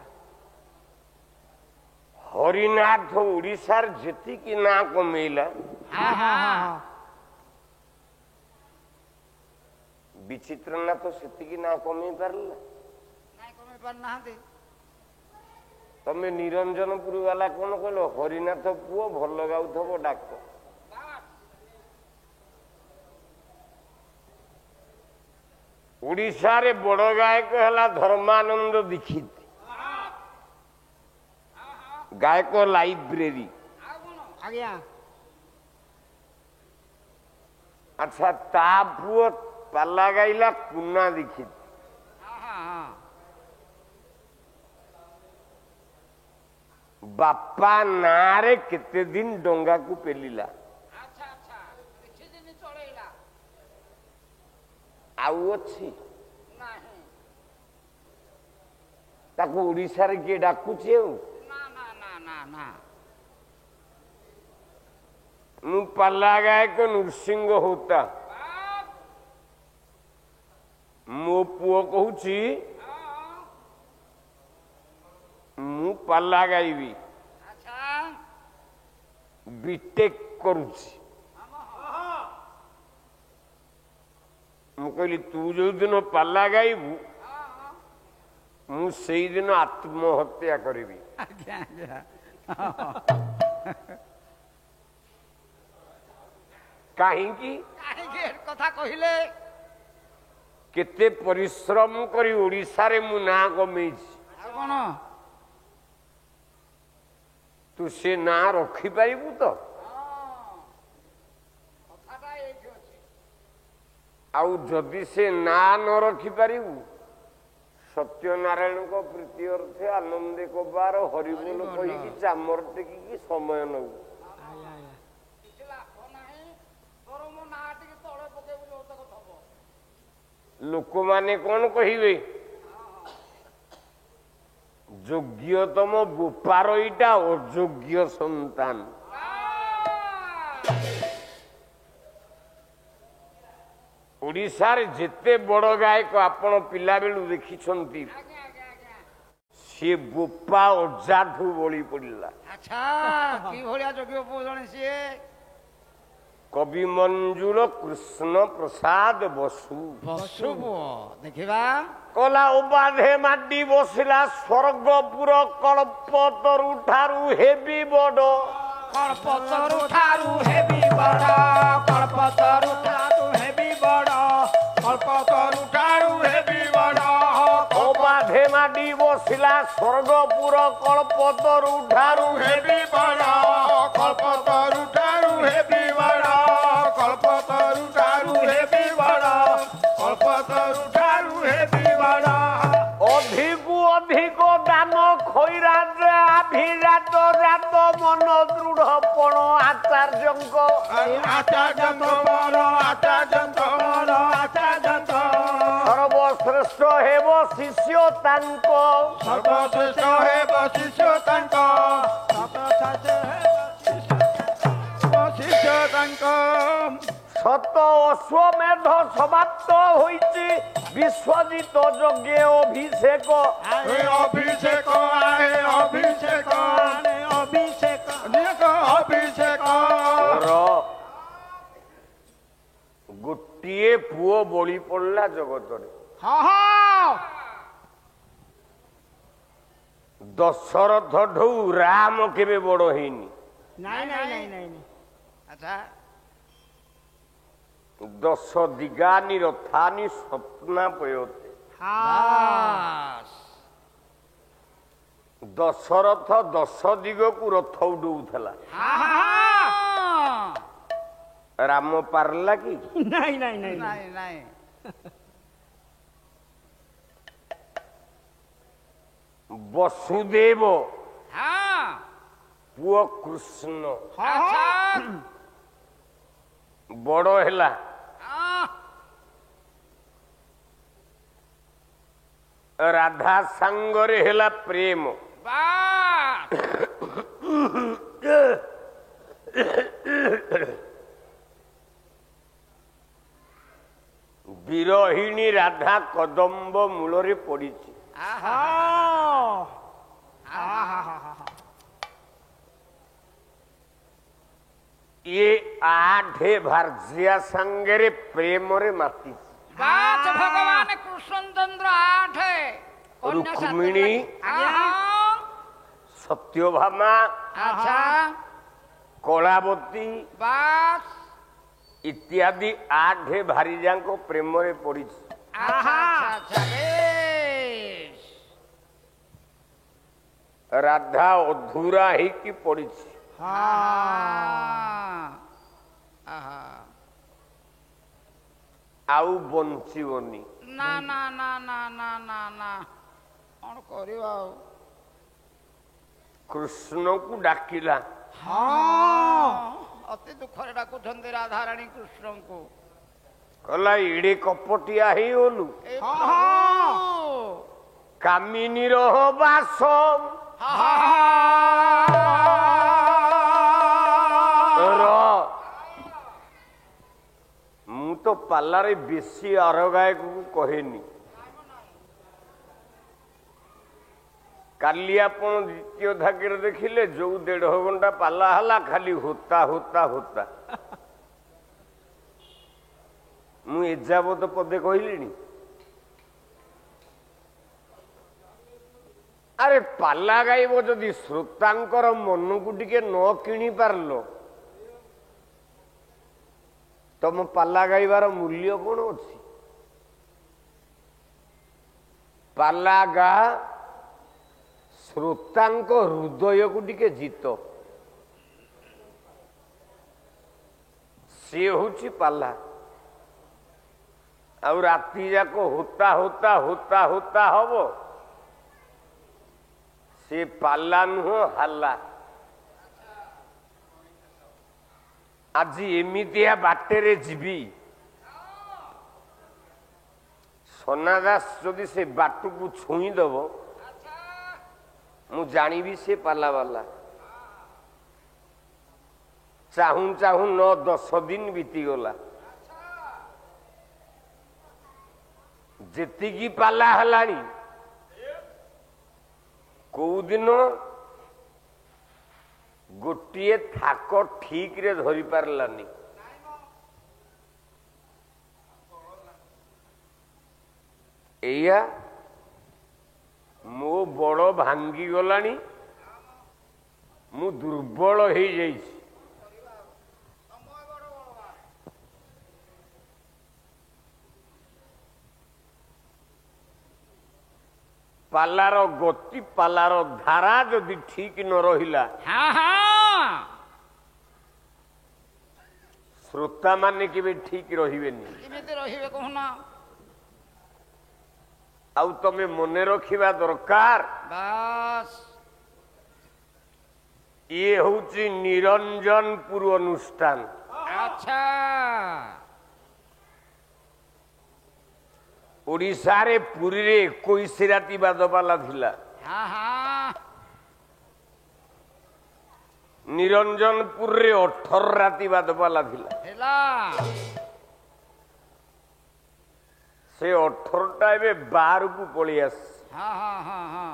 ହରିନାଥ ଓଡ଼ିଶାର ଯେତିକି ନାଁ କମେଇଲା ହଁ ହଁ ହଁ ବିଚିତ୍ରନାଥ ସେତିକି ନାଁ କମେଇ ପାରିଲା? ନାଇଁ କମେଇ ପାରୁନାହାନ୍ତି। ତମେ ନିରଞ୍ଜନପୁର ବାଲା କଣ କହିଲ? ହରିନାଥ ପୁଅ ଭଲ ଗାଉଥିବ ଡାକ। ଓଡ଼ିଶାରେ ବଡ ଗାୟକ ହେଲା ଧର୍ମାନନ୍ଦ ଦୀକ୍ଷିତ। ଗାୟକ ଲାଇବ୍ରେରୀ। ଆଉ କଣ? ଆଜ୍ଞା ଆଚ୍ଛା ତା ପୁଅ ପାଲା ଗାଇଲା କୁନା ଦୀକ୍ଷିତ। ହଁ ହଁ ହଁ ବାପା ନାଁରେ କେତେ ଦିନ ଡଙ୍ଗାକୁ ପେଲିଲା, ଆଚ୍ଛା ଆଚ୍ଛା କିଛି ଦିନ ଚଳେଇଲା ଆଉ ଅଛି ନାହିଁ। ତାକୁ ଓଡ଼ିଶାରେ କିଏ ଡାକୁଛି? ଆଉ ନା ନା ନା ନା ନା ମୁଁ ପାଲା ଗାୟକ ନୃସିଂହ ହୋତା। ବାତ୍ ମୋ ପୁଅ କହୁଛି ହଁ ମୁଁ ପାଲା ଗାଇବି, ଆଚ୍ଛା ବିଟେକ୍ କରୁଛି। ମୁଁ କହିଲି ତୁ ଯୋଉଦିନ ପାଲା ଗାଇବୁ ମୁଁ ସେଇଦିନ ଆତ୍ମହତ୍ୟା କରିବି। ଆଜ୍ଞା ଆଜ୍ଞା କାହିଁକି? କାହିଁକି ଏ କଥା କହିଲେ? କେତେ ପରିଶ୍ରମ କରି ଓଡ଼ିଶାରେ ମୁଁ ନାଁ କମେଇଛି, ଆଉ କଣ? ତୁ ସେ ନାଁ ରଖିପାରିବୁ ତ? କଥାଟା ଏଇଠି ଅଛି। ଆଉ ଯଦି ସେ ନାଁ ନ ରଖିପାରିବୁ ସତ୍ୟନାରାୟଣଙ୍କ ପ୍ରୀତି ଅର୍ଥେ ଆନନ୍ଦେ କବାର ହରିବୋଲ କହିକି ଚାମର ଟେକିକି ସମୟ ନେବୁ। ଆଜ୍ଞା ଆଜ୍ଞା କିଛି ଲାଭ ନାହିଁ। ତୋର ମୋ ନାଁ ଟିକେ ତଳେ ପକେଇବୁ ଯୌତକ ଥବ। ଲୋକମାନେ କଣ କହିବେ? ଯୋଗ୍ୟତମ ବୋପାର ଏଇଟା ଅଯୋଗ୍ୟ ସନ୍ତାନ। ଓଡ଼ିଶାରେ ଯେତେ ବଡ଼ ଗାୟକ ଆପଣ ପିଲାବେଳୁ ଦେଖିଛନ୍ତି ଆଜ୍ଞା ଆଜ୍ଞା ଆଜ୍ଞା ସିଏ ବୋପା ଅଜାଠୁ ବଳି ପଡ଼ିଲା। ଆଚ୍ଛା ଆଚ୍ଛା କି ଭଳିଆ ଯୋଗ୍ୟ ପୁଅ ଜଣେ ସିଏ କବି ମଞ୍ଜୁଳ କୃଷ୍ଣ ପ୍ରସାଦ ବସୁ ବସୁ ପୁଅ ଦେଖିବା କଲା ଉପାଧେ ମାଟି ବସିଲା ସ୍ୱର୍ଗପୁର କଳ୍ପତରୁ ଠାରୁ ହେବି ବଡ କଳ୍ପତରୁ ଠାରୁ ହେବି ବଡ କଳ୍ପତରୁ ଠାରୁ ହେବି ବଡ କଳ୍ପତରୁ ଠାରୁ ହେବି ବଡ ଉପାଧେ ମାଟି ବସିଲା ସ୍ୱର୍ଗପୁର କଳ୍ପତରୁ ଠାରୁ ହେବି ବଡ କଳ୍ପତରୁ ଠାରୁ ହେବି ବଡ କଳ୍ପତରୁ ଠାରୁ ହେବି ବଡ କଳ୍ପତରୁ ଠାରୁ ହେବି ବଡ ଅଧିକୁ ଅଧିକ ଦାନ ଖଇରାଜ ଆଭିଜାତ ଜାତ ମନ ଦୃଢ଼ପଣ ଆଚାର୍ଯ୍ୟଙ୍କ ଆଚାର୍ଯ୍ୟଙ୍କ ମୋର ଆଚାର୍ଯ୍ୟଙ୍କ ମୋର ଆଚାର୍ଯ୍ୟଙ୍କ ସର୍ବଶ୍ରେଷ୍ଠ ହେବ ଶିଷ୍ୟ ତାଙ୍କ ସର୍ବଶ୍ରେଷ୍ଠ ହେବ ଶିଷ୍ୟ ତାଙ୍କ ଶିଷ୍ୟ ତାଙ୍କ ସତ ଅଶ୍ୱମେଧ ସମାପ୍ତ ହୋଇଛି ବିଶ୍ୱଜିତ ଯଜ୍ଞେ ଅଭିଷେକ ଅଭିଷେକ ଅଭିଷେକ ଅଭିଷେକ ଅଭିଷେକ ଗୋଟିଏ ପୁଅ ବଳି ପଡ଼ିଲା ଜଗତରେ ଦଶରଥ ଠୁ ରାମ କେବେ ବଡ ହେଇନି ନାଇଁ ନାଇଁ ନାଇଁ ନାଇଁ ନାଇଁ ଆଚ୍ଛା ଦଶ ଦିଗାନି ରଥାନି ସ୍ୱପ୍ନା ପୟତେ ଦଶରଥ ଦଶ ଦିଗକୁ ରଥ ଉଡଉଥିଲା ରାମ ପାରିଲା କି ନାଇଁ ନାଇଁ ନାଇଁ ନାଇଁ ନାଇଁ ବସୁଦେବ ପୁଅ କୃଷ୍ଣ ବଡ ହେଲା ରାଧା ସାଙ୍ଗରେ ହେଲା ପ୍ରେମ ବିରହିଣୀ ରାଧା କଦମ୍ବ ମୂଳରେ ପଡିଛି ଇଏ ଆଠେ ଭାର୍ଯ୍ୟା ସାଙ୍ଗରେ ପ୍ରେମରେ ମାତିଛି ଭଗବାନ କୃଷ୍ଣଚନ୍ଦ୍ର ଆଠ ରୁକ୍ମିଣୀ ସତ୍ୟଭାମା ଆଚ୍ଛା କଳାବତୀ ବାସ୍ ଇତ୍ୟାଦି ଆଠେ ଭାରିଯାଙ୍କ ପ୍ରେମରେ ପଡିଛି ରାଧା ଅଧୁରା ହେଇକି ପଡିଛି ଆଉ ବଞ୍ଚିବନି ନା ନା ନା ନା ନା ନା ନା କଣ କରିବା ଆଉ କୃଷ୍ଣକୁ ଡାକିଲା ଅତି ଦୁଃଖରେ ଡାକୁଛନ୍ତି ରାଧାରାଣୀ କୃଷ୍ଣଙ୍କୁ କହିଲା ଏଡେ କପଟିଆ ହେଇଗଲୁ କାମିନୀର ବାସ ମୁଁ ତ ପାଲାରେ ବେଶୀ ଆରଗାୟକୁ କହେନି କାଲି ଆପଣ ଦ୍ୱିତୀୟ ଧାକିରେ ଦେଖିଲେ ଯୋଉ 1.5 ଘଣ୍ଟା ପାଲା ହେଲା ଖାଲି ହୋତା ହୋତା ହୋତା ମୁଁ ଏଯାବତ ପଦେ କହିଲିଣି ଆରେ ପାଲା ଗାଇବ ଯଦି ଶ୍ରୋତାଙ୍କର ମନକୁ ଟିକେ ନ କିଣି ପାରିଲ ତମ ପାଲା ଗାଇବାର ମୂଲ୍ୟ କଣ ଅଛି ପାଲା ଗା ଶ୍ରୋତାଙ୍କ ହୃଦୟକୁ ଟିକେ ଜିତ ସିଏ ହଉଛି ପାଲା ଆଉ ରାତି ଯାକ ହୋତା ହୋତା ହୋତା ହୋତା ହବ ସେ ପାଲା ନୁହଁ ହାଲା ଆଜି ଏମିତିଆ ବାଟରେ ଯିବି ସନା ଦାସ ଯଦି ସେ ବାଟକୁ ଛୁଇଁଦବ ମୁଁ ଜାଣିବି ସେ ପାଲା ବାଲା ଚାହୁଁ ଚାହୁଁ 9-10 ଦିନ ବିତିଗଲା ଯେତିକି ପାଲା ହେଲାଣି କୋଉ ଦିନ ଗୋଟିଏ ଥାକ ଠିକ ରେ ଧରି ପାରିଲାନି। ଏଇଆ ମୋ ବଳ ଭାଙ୍ଗି ଗଲାଣି, ମୁଁ ଦୁର୍ବଳ ହେଇଯାଇଛି। ପାଲାର ଗତି ପାଲାର ଧାରା ଯଦି ଠିକ ନ ରହିଲା, ହଁ ହଁ ଶ୍ରୋତା ମାନେ କେବେ ଠିକ ରହିବେନି। କେମିତି ରହିବେ କହୁନ? ଆଉ ତମେ ମନେ ରଖିବା ଦରକାର, ବାସ୍ ଇଏ ହଉଛି ନିରଞ୍ଜନପୁର ଅନୁଷ୍ଠାନ। ଆଚ୍ଛା ଓଡ଼ିଶାରେ ପୁରୀରେ 21 ରାତି ବାଦପାଲା ଥିଲା। ହଁ ହଁ ନିରଞ୍ଜନପୁରରେ 18 ରାତି ବାଦପାଲା ଥିଲା। ହେଲା ସେ 18ଟା ଏବେ 12କୁ ପଳେଇ ଆସିଛି। ହଁ ହଁ ହଁ ହଁ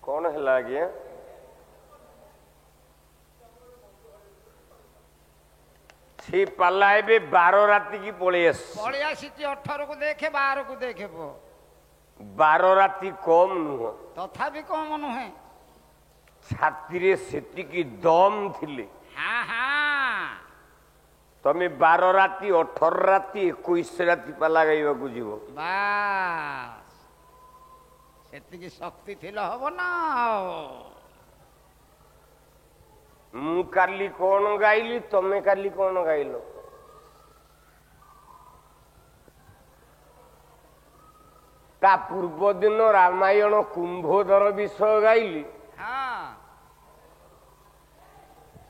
କଣ ହେଲା ଆଜ୍ଞା? ସେ ପାଲା ଏବେ 12 ରାତିକି ପଳେଇ ଆସିଛି। ପଳେଇ ଆସିଛି। 18କୁ ଦେଖେ 12କୁ ଦେଖେ ପୁଅ, 12 ରାତି କମ ନୁହଁ। ତଥାପି କମ ନୁହେଁ। ଛାତିରେ ସେତିକି ଦମ ଥିଲେ ହଁ ହଁ ତମେ 12 ରାତି 18 ରାତି 21 ରାତି ପାଲା ଗାଇବାକୁ ଯିବ। ବାସ୍ ସେତିକି ଶକ୍ତି ଥିଲେ ହବ ନା। ଆଉ ମୁଁ କାଲି କଣ ଗାଇଲି, ତମେ କାଲି କଣ ଗାଇଲ? ତା ପୂର୍ବ ଦିନ ରାମାୟଣ କୁମ୍ଭୋଦର ବିଷୟ ଗାଇଲି। ହଁ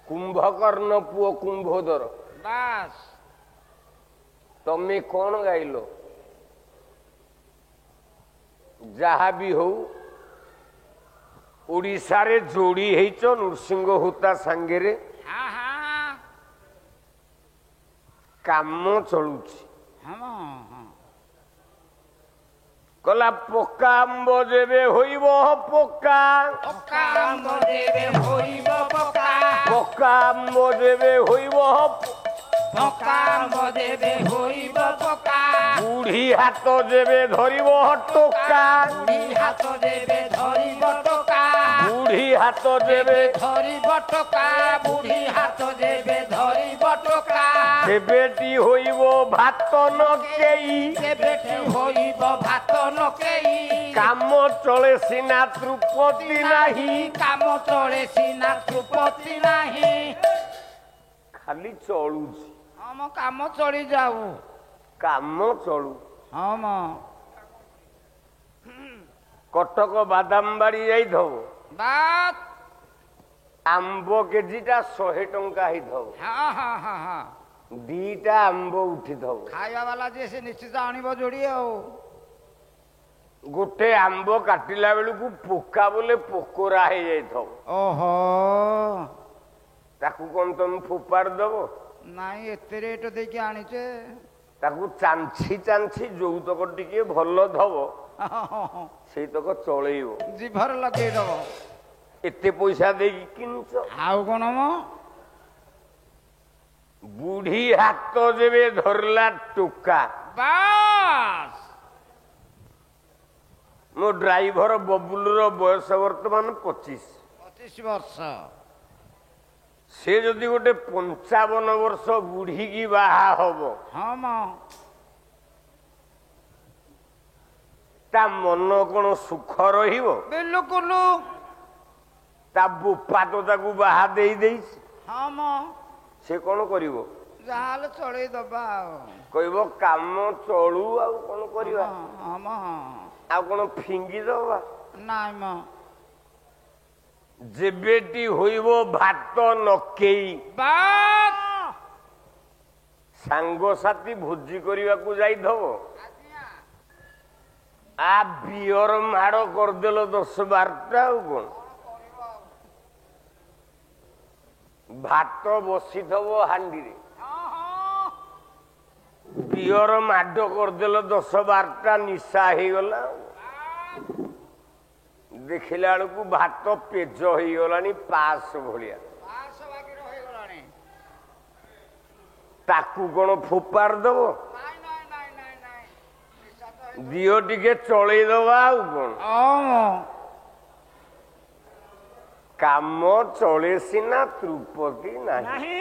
କୁମ୍ଭକର୍ଣ୍ଣ ପୁଅ କୁମ୍ଭୋଦର। ବାସ୍ ତମେ କଣ ଗାଇଲ? ଯାହା ବି ହଉ, ଓଡ଼ିଶାରେ ଯୋଡି ହେଇଛ ନୃସିଂହ ହୋତା ସାଙ୍ଗରେ, ହଁ ହଁ କାମ ଚଳୁଛି। ହଁ ହଁ କଲା ପକା ଆମ୍ବ ଯେବେ ହୋଇବ ପକା, ପକା ଆମ୍ବ ଦେବେ ହୋଇବ ପକା, ପକା ଆମ୍ବ ଯେବେ ହୋଇବ ପକା ଆମ୍ବ ଦେବେ ହୋଇବ ପକା, ବୁଢୀ ହାତ ଯେବେ ଧରିବ ଟୋକା, ବୁଢୀ ହାତ ଦେବେ ଧରିବ ଟୋକା, ବୁଢୀ ହାତ ଯେବେ ଧରିବ ଟୋକା, ବୁଢୀ ହାତ ଦେବେ ଧରିବ ଟୋକା, ସେବେଟି ହୋଇବ ଭାତ ନକେଇ, କେବେଠି ହୋଇବ ଭାତ ନକେଇ, କାମ ଚଳେ ସିନା ତୃପତି ନାହିଁ, କାମ ଚଳେ ସିନା ତୃପତି ନାହିଁ। ଖାଲି ଚଳୁଛି, ହଁ ମୋ କାମ ଚଳି ଯାଉ, କାମ ଚଳୁ। ହଁ ମ କଟକ ବାଦାମବାଡି ଯାଇଥବ, ବାତ୍ ଆମ୍ବ କେଜିଟା 100 ଟଙ୍କା ହେଇଥବ, ହଁ ହଁ ହଁ ହଁ 2ଟା ଆମ୍ବ ଉଠିଥବ। ଖାଇବା ବାଲା ଯିଏ ସେ ନିଶ୍ଚିତ ଆଣିବ ଯୋଡ଼ି। ଆଉ ଗୋଟେ ଆମ୍ବ କାଟିଲା ବେଳକୁ ପୋକା ବୋଲେ ପୋକରା ହେଇଯାଇଥବ। ଓହୋ ତାକୁ କଣ ତମେ ଫୋପାଡ଼ି ଦବ? ନାଇଁ ଏତେ ରେଟ୍ ଦେଇକି ଆଣିଛେ। ତାକୁ ଚାଞ୍ଛି ଚାଞ୍ଛି ଯୌତକ ଟିକେ ଭଲ ଦବ, ସେଇତକ ଚଳେଇବ। ଜିଭର ଲଗେଇଦବ। ଏତେ ପଇସା ଦେଇକି କିଣୁଛ। ଆଉ କଣ ମ ବୁଢୀ ହାତ ଯେବେ ଧରିଲା ଟୋକା, ବାସ୍ ମୋ ଡ୍ରାଇଭର ବବୁଲର ବୟସ ବର୍ତ୍ତମାନ 25। 25 ବର୍ଷ। ସେ ଯଦି ଗୋଟେ 55 ବର୍ଷ ବୁଢୀକି ବାହା ହବ, ହଁ ମ ତା ମନ କଣ ସୁଖ ରହିବ? ବିଲକୁଲ। ତା ବୋପା ତ ତାକୁ ବାହା ଦେଇଛି। ହଁ ମ ସେ କଣ କରିବ? ଯାହାହେଲେ ଚଳେଇ ଦବା। ଆଉ କହିବ କାମ ଚଳୁ, ଆଉ କଣ କରିବା? ହଁ ମ ଆଉ କଣ ଫିଙ୍ଗି ଦବା? ନାଇଁ ମ ଯେବେଟି ହୋଇବ ଭାତ ନକେଇ, ବାତ୍ ସାଙ୍ଗସାଥି ଭୋଜି କରିବାକୁ ଯାଇଥବ, ଆ ବିଅର ମାଡ଼ କରିଦେଲ 10-12ଟା। ଆଉ କଣ ଭାତ ବସିଥବ ହାଣ୍ଡିରେ, ବିଅର ମାଡ କରିଦେଲ 10-12ଟା ନିଶା ହେଇଗଲା। ଦେଖିଲା ବେଳକୁ ଭାତ ପେଜ ହେଇଗଲାଣି ପାସ ଭଳିଆ। ତାକୁ କଣ ଫୋପାଡ଼ି ଦବ? ଦିଅ ଟିକେ ଚଳେଇଦବା ଆଉ କଣ। କାମ ଚଳେ ସିନା ତୃପତି ନାହିଁ।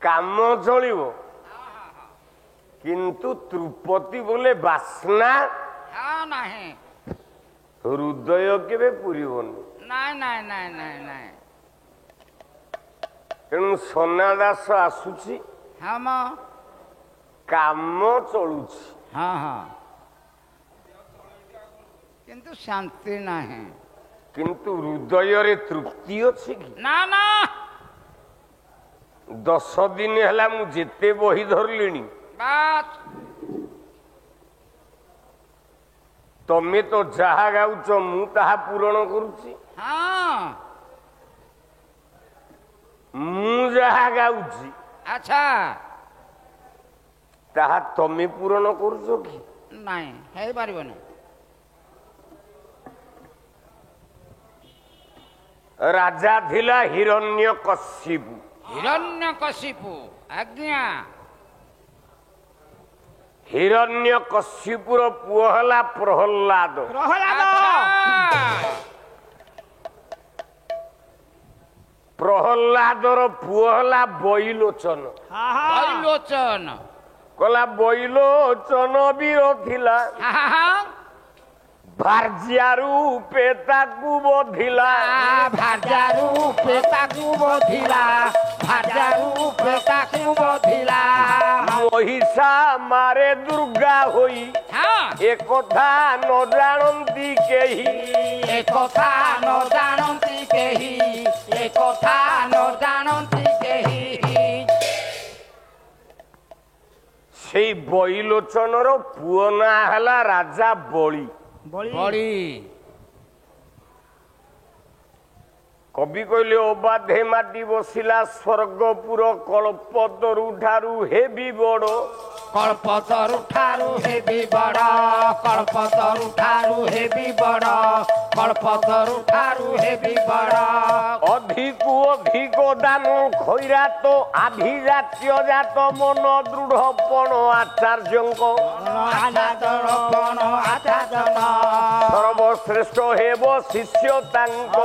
କାମ ଚଳିବ କିନ୍ତୁ ତୃପତି ବୋଲେ ବାସ୍ନା ନାହିଁ। ହୃଦୟ କେବେ ପୁରିବନି। ନାଇଁ ନାଇଁ ନାଇଁ ନାଇଁ ନାଇଁ। ତେଣୁ ସନା ଦାସ ଆସୁଛି, କାମ ଚଳୁଛି, କିନ୍ତୁ ଶାନ୍ତି ନାହିଁ। କିନ୍ତୁ ହୃଦୟରେ ତୃପ୍ତି ଅଛି କି? ନା ନା। 10 ଦିନ ହେଲା ମୁଁ ଯେତେ ବହି ଧରିଲିଣି, ତମେ ତ ଯାହା ଗାଉଛ ମୁଁ ତାହା ପୂରଣ କରୁଛି। ମୁଁ ଯାହା ଗାଉଛି ଆଚ୍ଛା ତାହା ତମେ ପୂରଣ କରୁଛ କି? ନାଇଁ, ହେଇପାରିବନି। ରାଜା ଥିଲା ହିରଣ୍ୟକଶିପୁ। ହିରଣ୍ୟକଶିପୁ, ଆଜ୍ଞା। ହିରଣ୍ୟକଶିପୁର ପୁଅ ହେଲା ପ୍ରହଲ୍ଲାଦ। ପ୍ରହଲ୍ଲାଦର ପୁଅ ହେଲା ବୈଲୋଚନ। ବୈଲୋଚନ କହିଲା ବୈଲୋଚନ ବୀର ଥିଲା, ଭାର୍ଯ୍ୟାରୁ ପେତାକୁ ବଧିଲା। ଭାର୍ଯ୍ୟାରୁ ପେତାକୁ ବଧିଲା, ଭାର୍ଯ୍ୟାରୁ ପେତାକୁ ବଧିଲା। ମହିଷା ମାରେ ଦୁର୍ଗା ହୋଇ ଏକଥା ନ ଜାଣନ୍ତି କେହି। ଏକଥା ନ ଜାଣନ୍ତି କେହି, ଏକଥା ନ ଜାଣନ୍ତି କେହି। ସେଇ ବୈଲୋଚନର ପୁଅ ନାଁ ହେଲା ରାଜା ବଳି। ବଳି। କବି କହିଲେ ଅବାଧେ ମାଟି ବସିଲା ସ୍ୱର୍ଗପୁର, କଳ୍ପତରୁ ଠାରୁ ହେବି ବଡ। କଳ୍ପତରୁ ଠାରୁ ହେବି ବଡ, କଳ୍ପତରୁ ଠାରୁ ହେବି ବଡ, କଳ୍ପତରୁ ଠାରୁ ହେବି ବଡ। ଅଧିକୁ ଅଧିକ ଦାନ ଖୈରାତ, ଆଭିଜାତ୍ୟ ଜାତ ମନ ଦୃଢ଼ପଣ ଆଚାର୍ଯ୍ୟଙ୍କ। ସର୍ବଶ୍ରେଷ୍ଠ ହେବ ଶିଷ୍ୟ ତାଙ୍କ।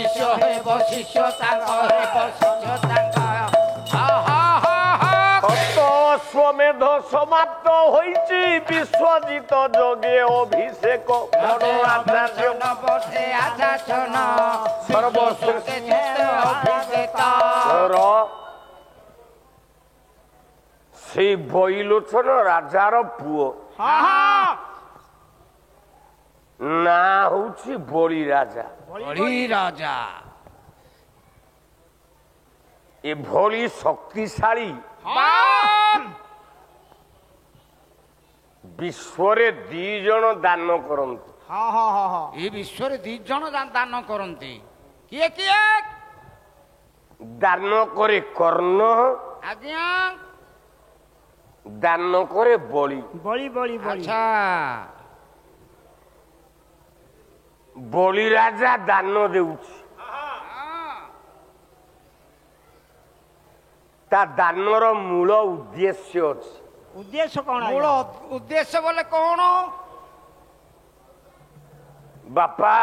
ଶିଷ୍ୟ ହେବ ଶିଷ୍ୟ ତାଙ୍କ, ହେବ ଶିଷ୍ୟ ତାଙ୍କ। ଅଶ୍ୱମେଧ ସମାପ୍ତ ହୋଇଛି, ବିଶ୍ୱଜିତ ଯୋଗେ ଅଭିଷେକ। ସେଇ ବୈଲୋଚନ ରାଜାର ପୁଅ ନାଁ ହଉଛି ବଳି ରାଜା। ରାଜା ଏଭଳି ଶକ୍ତିଶାଳୀ ବିଶ୍ୱରେ 2 ଜଣ ଦାନ କରନ୍ତି। ଏ ବିଶ୍ୱରେ 2 ଜଣ ଦାନ କରନ୍ତି। କିଏ କିଏ? ଦାନ କରେ କର୍ଣ୍ଣ, ଆଜ୍ଞା। ଦାନ କରେ ବଳି। ଆଚ୍ଛା। ବଳି ରାଜା ଦାନ ଦେଉଛି। ତା ଦାନର ମୂଳ ଉଦ୍ଦେଶ୍ୟ ଅଛି। ଉଦ୍ଦେଶ୍ୟ କଣ? ମୂଳ ଉଦ୍ଦେଶ୍ୟ ବୋଲେ କଣ? ବାପା,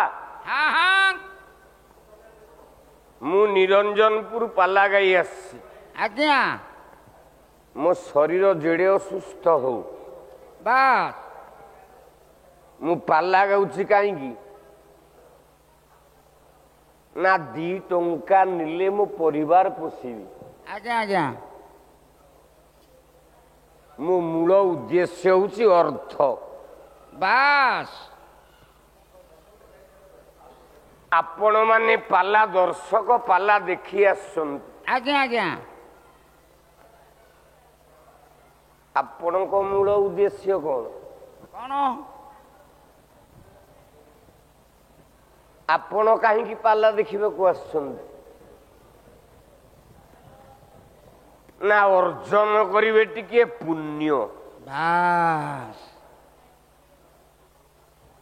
ମୁଁ ନିରଞ୍ଜନପୁର ପାଲା ଗାଇ ଆସିଛି। ଆଜ୍ଞା। ମୋ ଶରୀର ଯେଡ଼େ ଅସୁସ୍ଥ ହଉ, ବାସ୍, ମୁଁ ପାଲା ଗାଉଛି କାହିଁକି ନା 2 ଟଙ୍କା ନେଲେ ମୋ ପରିବାର ପୋଷିବି। ଆଜ୍ଞା ଆଜ୍ଞା। ମୋ ମୂଳ ଉଦ୍ଦେଶ୍ୟ ହଉଛି ଅର୍ଥ। ବାସ୍। ଆପଣମାନେ ପାଲା ଦର୍ଶକ, ପାଲା ଦେଖି ଆସୁଛନ୍ତି। ଆଜ୍ଞା ଆଜ୍ଞା। ଆପଣଙ୍କ ମୂଳ ଉଦ୍ଦେଶ୍ୟ କଣ? କଣ? ଆପଣ କାହିଁକି ପାଲା ଦେଖିବାକୁ ଆସୁଛନ୍ତି? ନା ଅର୍ଜନ କରିବେ ଟିକେ ପୁଣ୍ୟ। ବାସ୍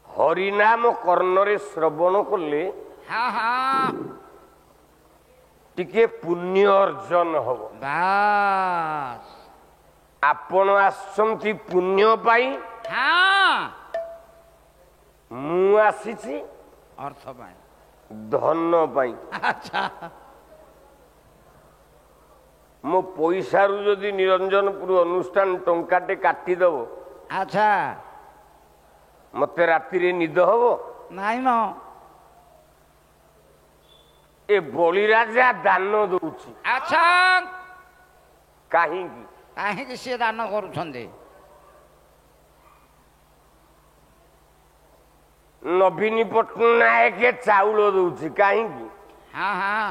ହରିନାମ କର୍ଣ୍ଣରେ ଶ୍ରବଣ କଲେ ହଁ ହଁ ଟିକେ ପୁଣ୍ୟ ଅର୍ଜନ ହବ। ବାସ୍ ଆପଣ ଆସିଛନ୍ତି ପୁଣ୍ୟ ପାଇଁ, ହଁ ମୁଁ ଆସିଛି ଅର୍ଥ ପାଇଁ। ଧନ ପାଇଁ। ଆଚ୍ଛା ମୋ ପଇସାରୁ ଯଦି ନିରଞ୍ଜନପୁର ଅନୁଷ୍ଠାନ ଟଙ୍କାଟେ କାଟିଦବ, ଆଚ୍ଛା ମତେ ରାତିରେ ନିଦ ହବ? ନାଇଁ ମ ଏ ବଳିରାଜା ଦାନ ଦଉଛି ଆଚ୍ଛା କାହିଁକି? କାହିଁକି ସିଏ ଦାନ କରୁଛନ୍ତି? ନବୀନ ପଟ୍ଟନାୟକ ଚାଉଳ ଦଉଛି କାହିଁକି? ହଁ ହଁ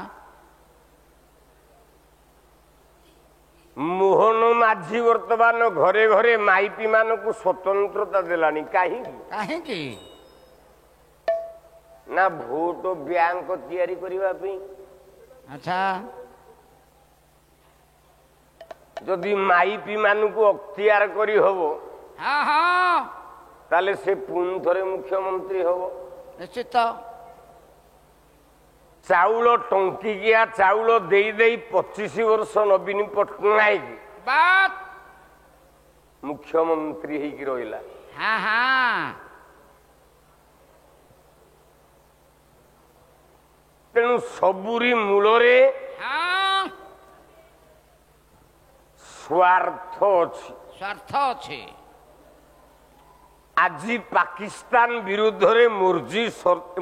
ମୋହନ ମାଝି ବର୍ତ୍ତମାନ ଘରେ ଘରେ ମାଇପି ମାନଙ୍କୁ ସ୍ୱତନ୍ତ୍ରତା ଦେଲାଣି କାହିଁକି? କାହିଁକି? ନା ଭୋଟ ବ୍ୟାଙ୍କ ତିଆରି କରିବା ପାଇଁ। ଆଚ୍ଛା ଯଦି ମାଇପି ମାନଙ୍କୁ ଅକ୍ତିଆର କରି ହବ, ହଁ ହଁ ତାହେଲେ ସେ ପୁଣି ଥରେ ମୁଖ୍ୟମନ୍ତ୍ରୀ ହବ। ନିଶ୍ଚିତ। ଚାଉଳ ଟଙ୍କିକିଆ ଚାଉଳ ଦେଇ ଦେଇ 25 ବର୍ଷ ନବୀନ ପଟ୍ଟନାୟକ ବାତ୍ ମୁଖ୍ୟମନ୍ତ୍ରୀ ହେଇକି ରହିଲା। ହଁ ହଁ ତେଣୁ ସବୁରି ମୂଳରେ ହଁ ସ୍ୱାର୍ଥ ଅଛି। ସ୍ୱାର୍ଥ ଅଛି। ଆଜି ପାକିସ୍ତାନ ବିରୁଦ୍ଧରେ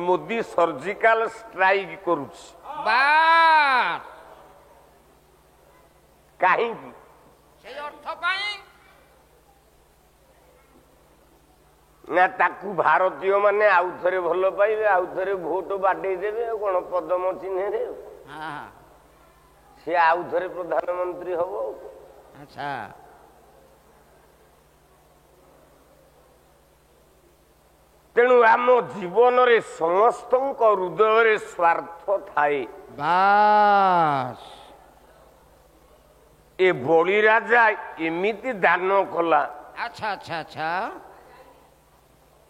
ମୋଦି ସର୍ଜିକାଲ ଷ୍ଟ୍ରାଇକ୍ କରୁଛି ବାସ୍ କାହିଁକି? ସେଇ ଅର୍ଥ ପାଇଁ। ନା ତାକୁ ଭାରତୀୟ ମାନେ ଆଉ ଥରେ ଭଲ ପାଇବେ, ଆଉ ଥରେ ଭୋଟ ବାଡେଇ ଦେବେ, ଆଉ କଣ ପଦମ ଚିହ୍ନରେ ହଁ ସେ ଆଉ ଥରେ ପ୍ରଧାନମନ୍ତ୍ରୀ ହବ। ଆଚ୍ଛା ତେଣୁ ଆମ ଜୀବନରେ ସମସ୍ତଙ୍କ ହୃଦୟରେ ସ୍ୱାର୍ଥ ଥାଏ। ବାସ୍ ଏ ବଳିରାଜା ଏମିତି ଦାନ କଲା, ଆଚ୍ଛା ଆଚ୍ଛା ଆଚ୍ଛା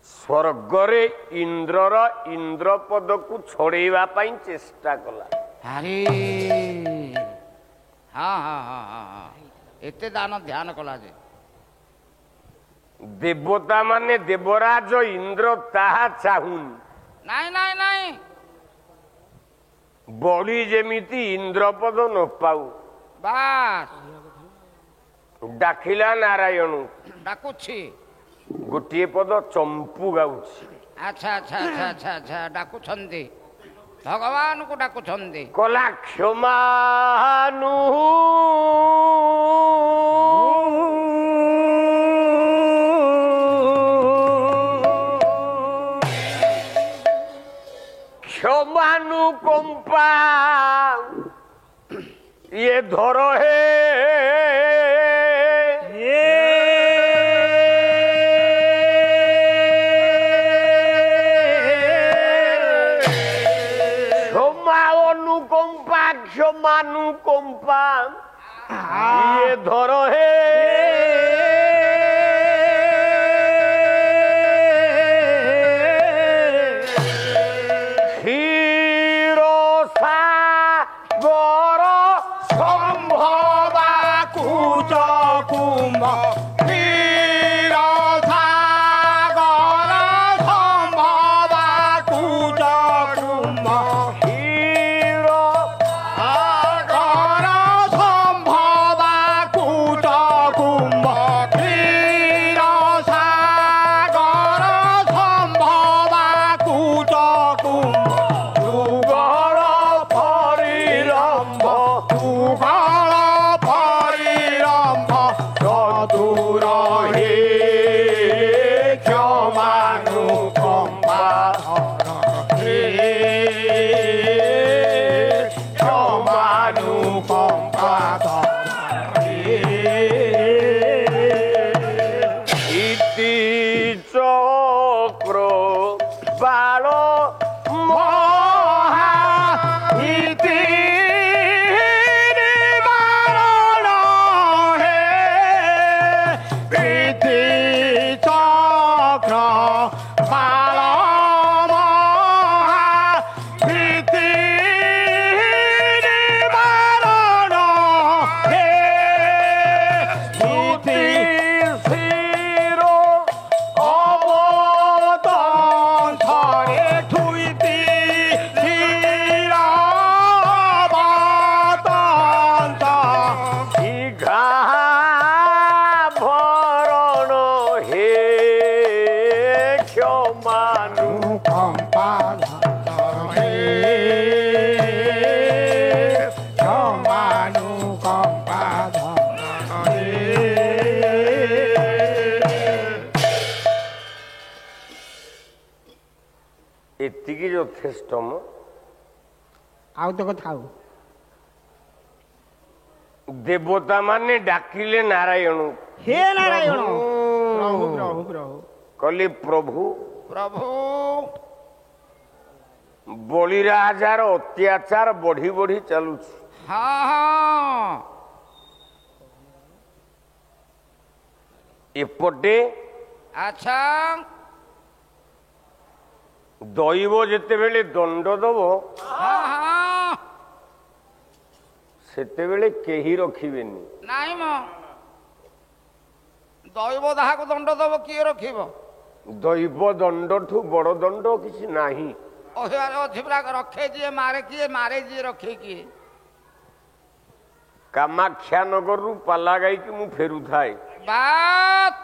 ସ୍ୱର୍ଗରେ ଇନ୍ଦ୍ରର ଇନ୍ଦ୍ରପଦକୁ ଛଡେଇବା ପାଇଁ ଚେଷ୍ଟା କଲା। ଆରେ ହଁ ହଁ ହଁ ହଁ ହଁ ଏତେ ଦାନ ଧ୍ୟାନ କଲା ଯେ ଦେବତା ମାନେ ଦେବରାଜ ଇନ୍ଦ୍ର ତାହା ଚାହୁଁନି। ନାଇଁ ନାଇଁ ନାଇଁ ବଳି ଯେମିତି ଇନ୍ଦ୍ରପଦ ନ ପାଉ। ବାସ୍ ଡାକିଲା ନାରାୟଣ, ଡାକୁଛି। ଗୋଟିଏ ପଦ ଚମ୍ପୁ ଗାଉଛି। ଆଚ୍ଛା ଆଚ୍ଛା ଆଚ୍ଛା ଆଚ୍ଛା ଆଚ୍ଛା ଡାକୁଛନ୍ତି, ଭଗବାନଙ୍କୁ ଡାକୁଛନ୍ତି। କଲା କ୍ଷମାନୁ କ୍ଷମାନୁ କମ୍ପା ଇଏ ଧର ହେ କ୍ଷମା ଅନୁକମ୍ପା କ୍ଷମାନୁକମ୍ପା ଇଏ ଧର হে ক্ষীরসাগর সম্ভবা কুচ কুম্ভ ক্ষীরসাগর সম্ভবা কুচ কুম্ভ ক্ষীরসাগর সম্ভবা কুচ কুম্ভ କ୍ଷମାନୁ କମ୍ପା କ୍ଷମାନୁ କମ୍ପା ଏତିକି ଯଥେଷ୍ଟ ମ। ଆଉ ତ କଥା ଆଉ ଦେବତା ମାନେ ଡାକିଲେ ନାରାୟଣ ହେ ନାରାୟଣ ପ୍ରଭୁ ପ୍ରଭୁ ପ୍ରଭୁ କହିଲେ ପ୍ରଭୁ ପ୍ରଭୁ ବଳିରାଜାର ଅତ୍ୟାଚାର ବଢି ବଢି ଚାଲୁଛି। ହଁ ହଁ ଏପଟେ ଆଚ୍ଛା ଦୈବ ଯେତେବେଳେ ଦଣ୍ଡ ଦବ ହଁ ହଁ ସେତେବେଳେ କେହି ରଖିବେନି। ନାଇଁ ମ ଦୈବ ଯାହାକୁ ଦଣ୍ଡ ଦବ କିଏ ରଖିବ? ଦୈବ ଦଣ୍ଡଠୁ ବଡ ଦଣ୍ଡ କିଛି ନାହିଁ। ଅଝିବରା ରଖେ ଯିଏ ମାରେ କିଏ, ମାରେ ଯିଏ ରଖେ କିଏ? କାମାକ୍ଷା ନଗରରୁ ପାଲା ଗାଇକି ମୁଁ ଫେରୁଥାଏ, ବାତ୍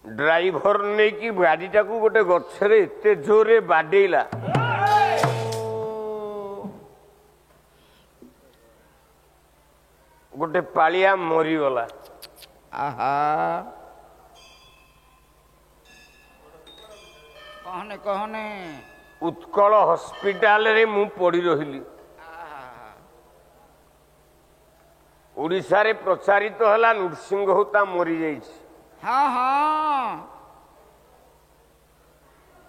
ଡ୍ରାଇଭର ନେଇକି ଗାଡିଟାକୁ ଗୋଟେ ଗଛରେ ଏତେ ଜୋରରେ ବାଡେଇଲା, ଗୋଟେ ପାଳିଆ ମରିଗଲା। ଆହା କହନେ କହନେ ଉତ୍କଳ ହସ୍ପିଟାଲରେ ମୁଁ ପଡି ରହିଲି। ଓଡ଼ିଶାରେ ପ୍ରଚାରିତ ହେଲା ନୃସିଂହ ହୋତା ମରିଯାଇଛି। ହଁ ହଁ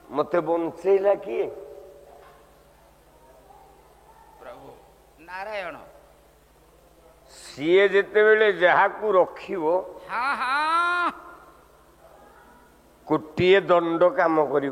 ମତେ ବଞ୍ଚେଇଲା କିଏ? ପ୍ରଭୁ ନାରାୟଣ। ସିଏ ଯେତେବେଳେ ଯାହାକୁ ରଖିବ ହଁ ହଁ ଗୋଟିଏ ଦଣ୍ଡ କାମ କରିବ।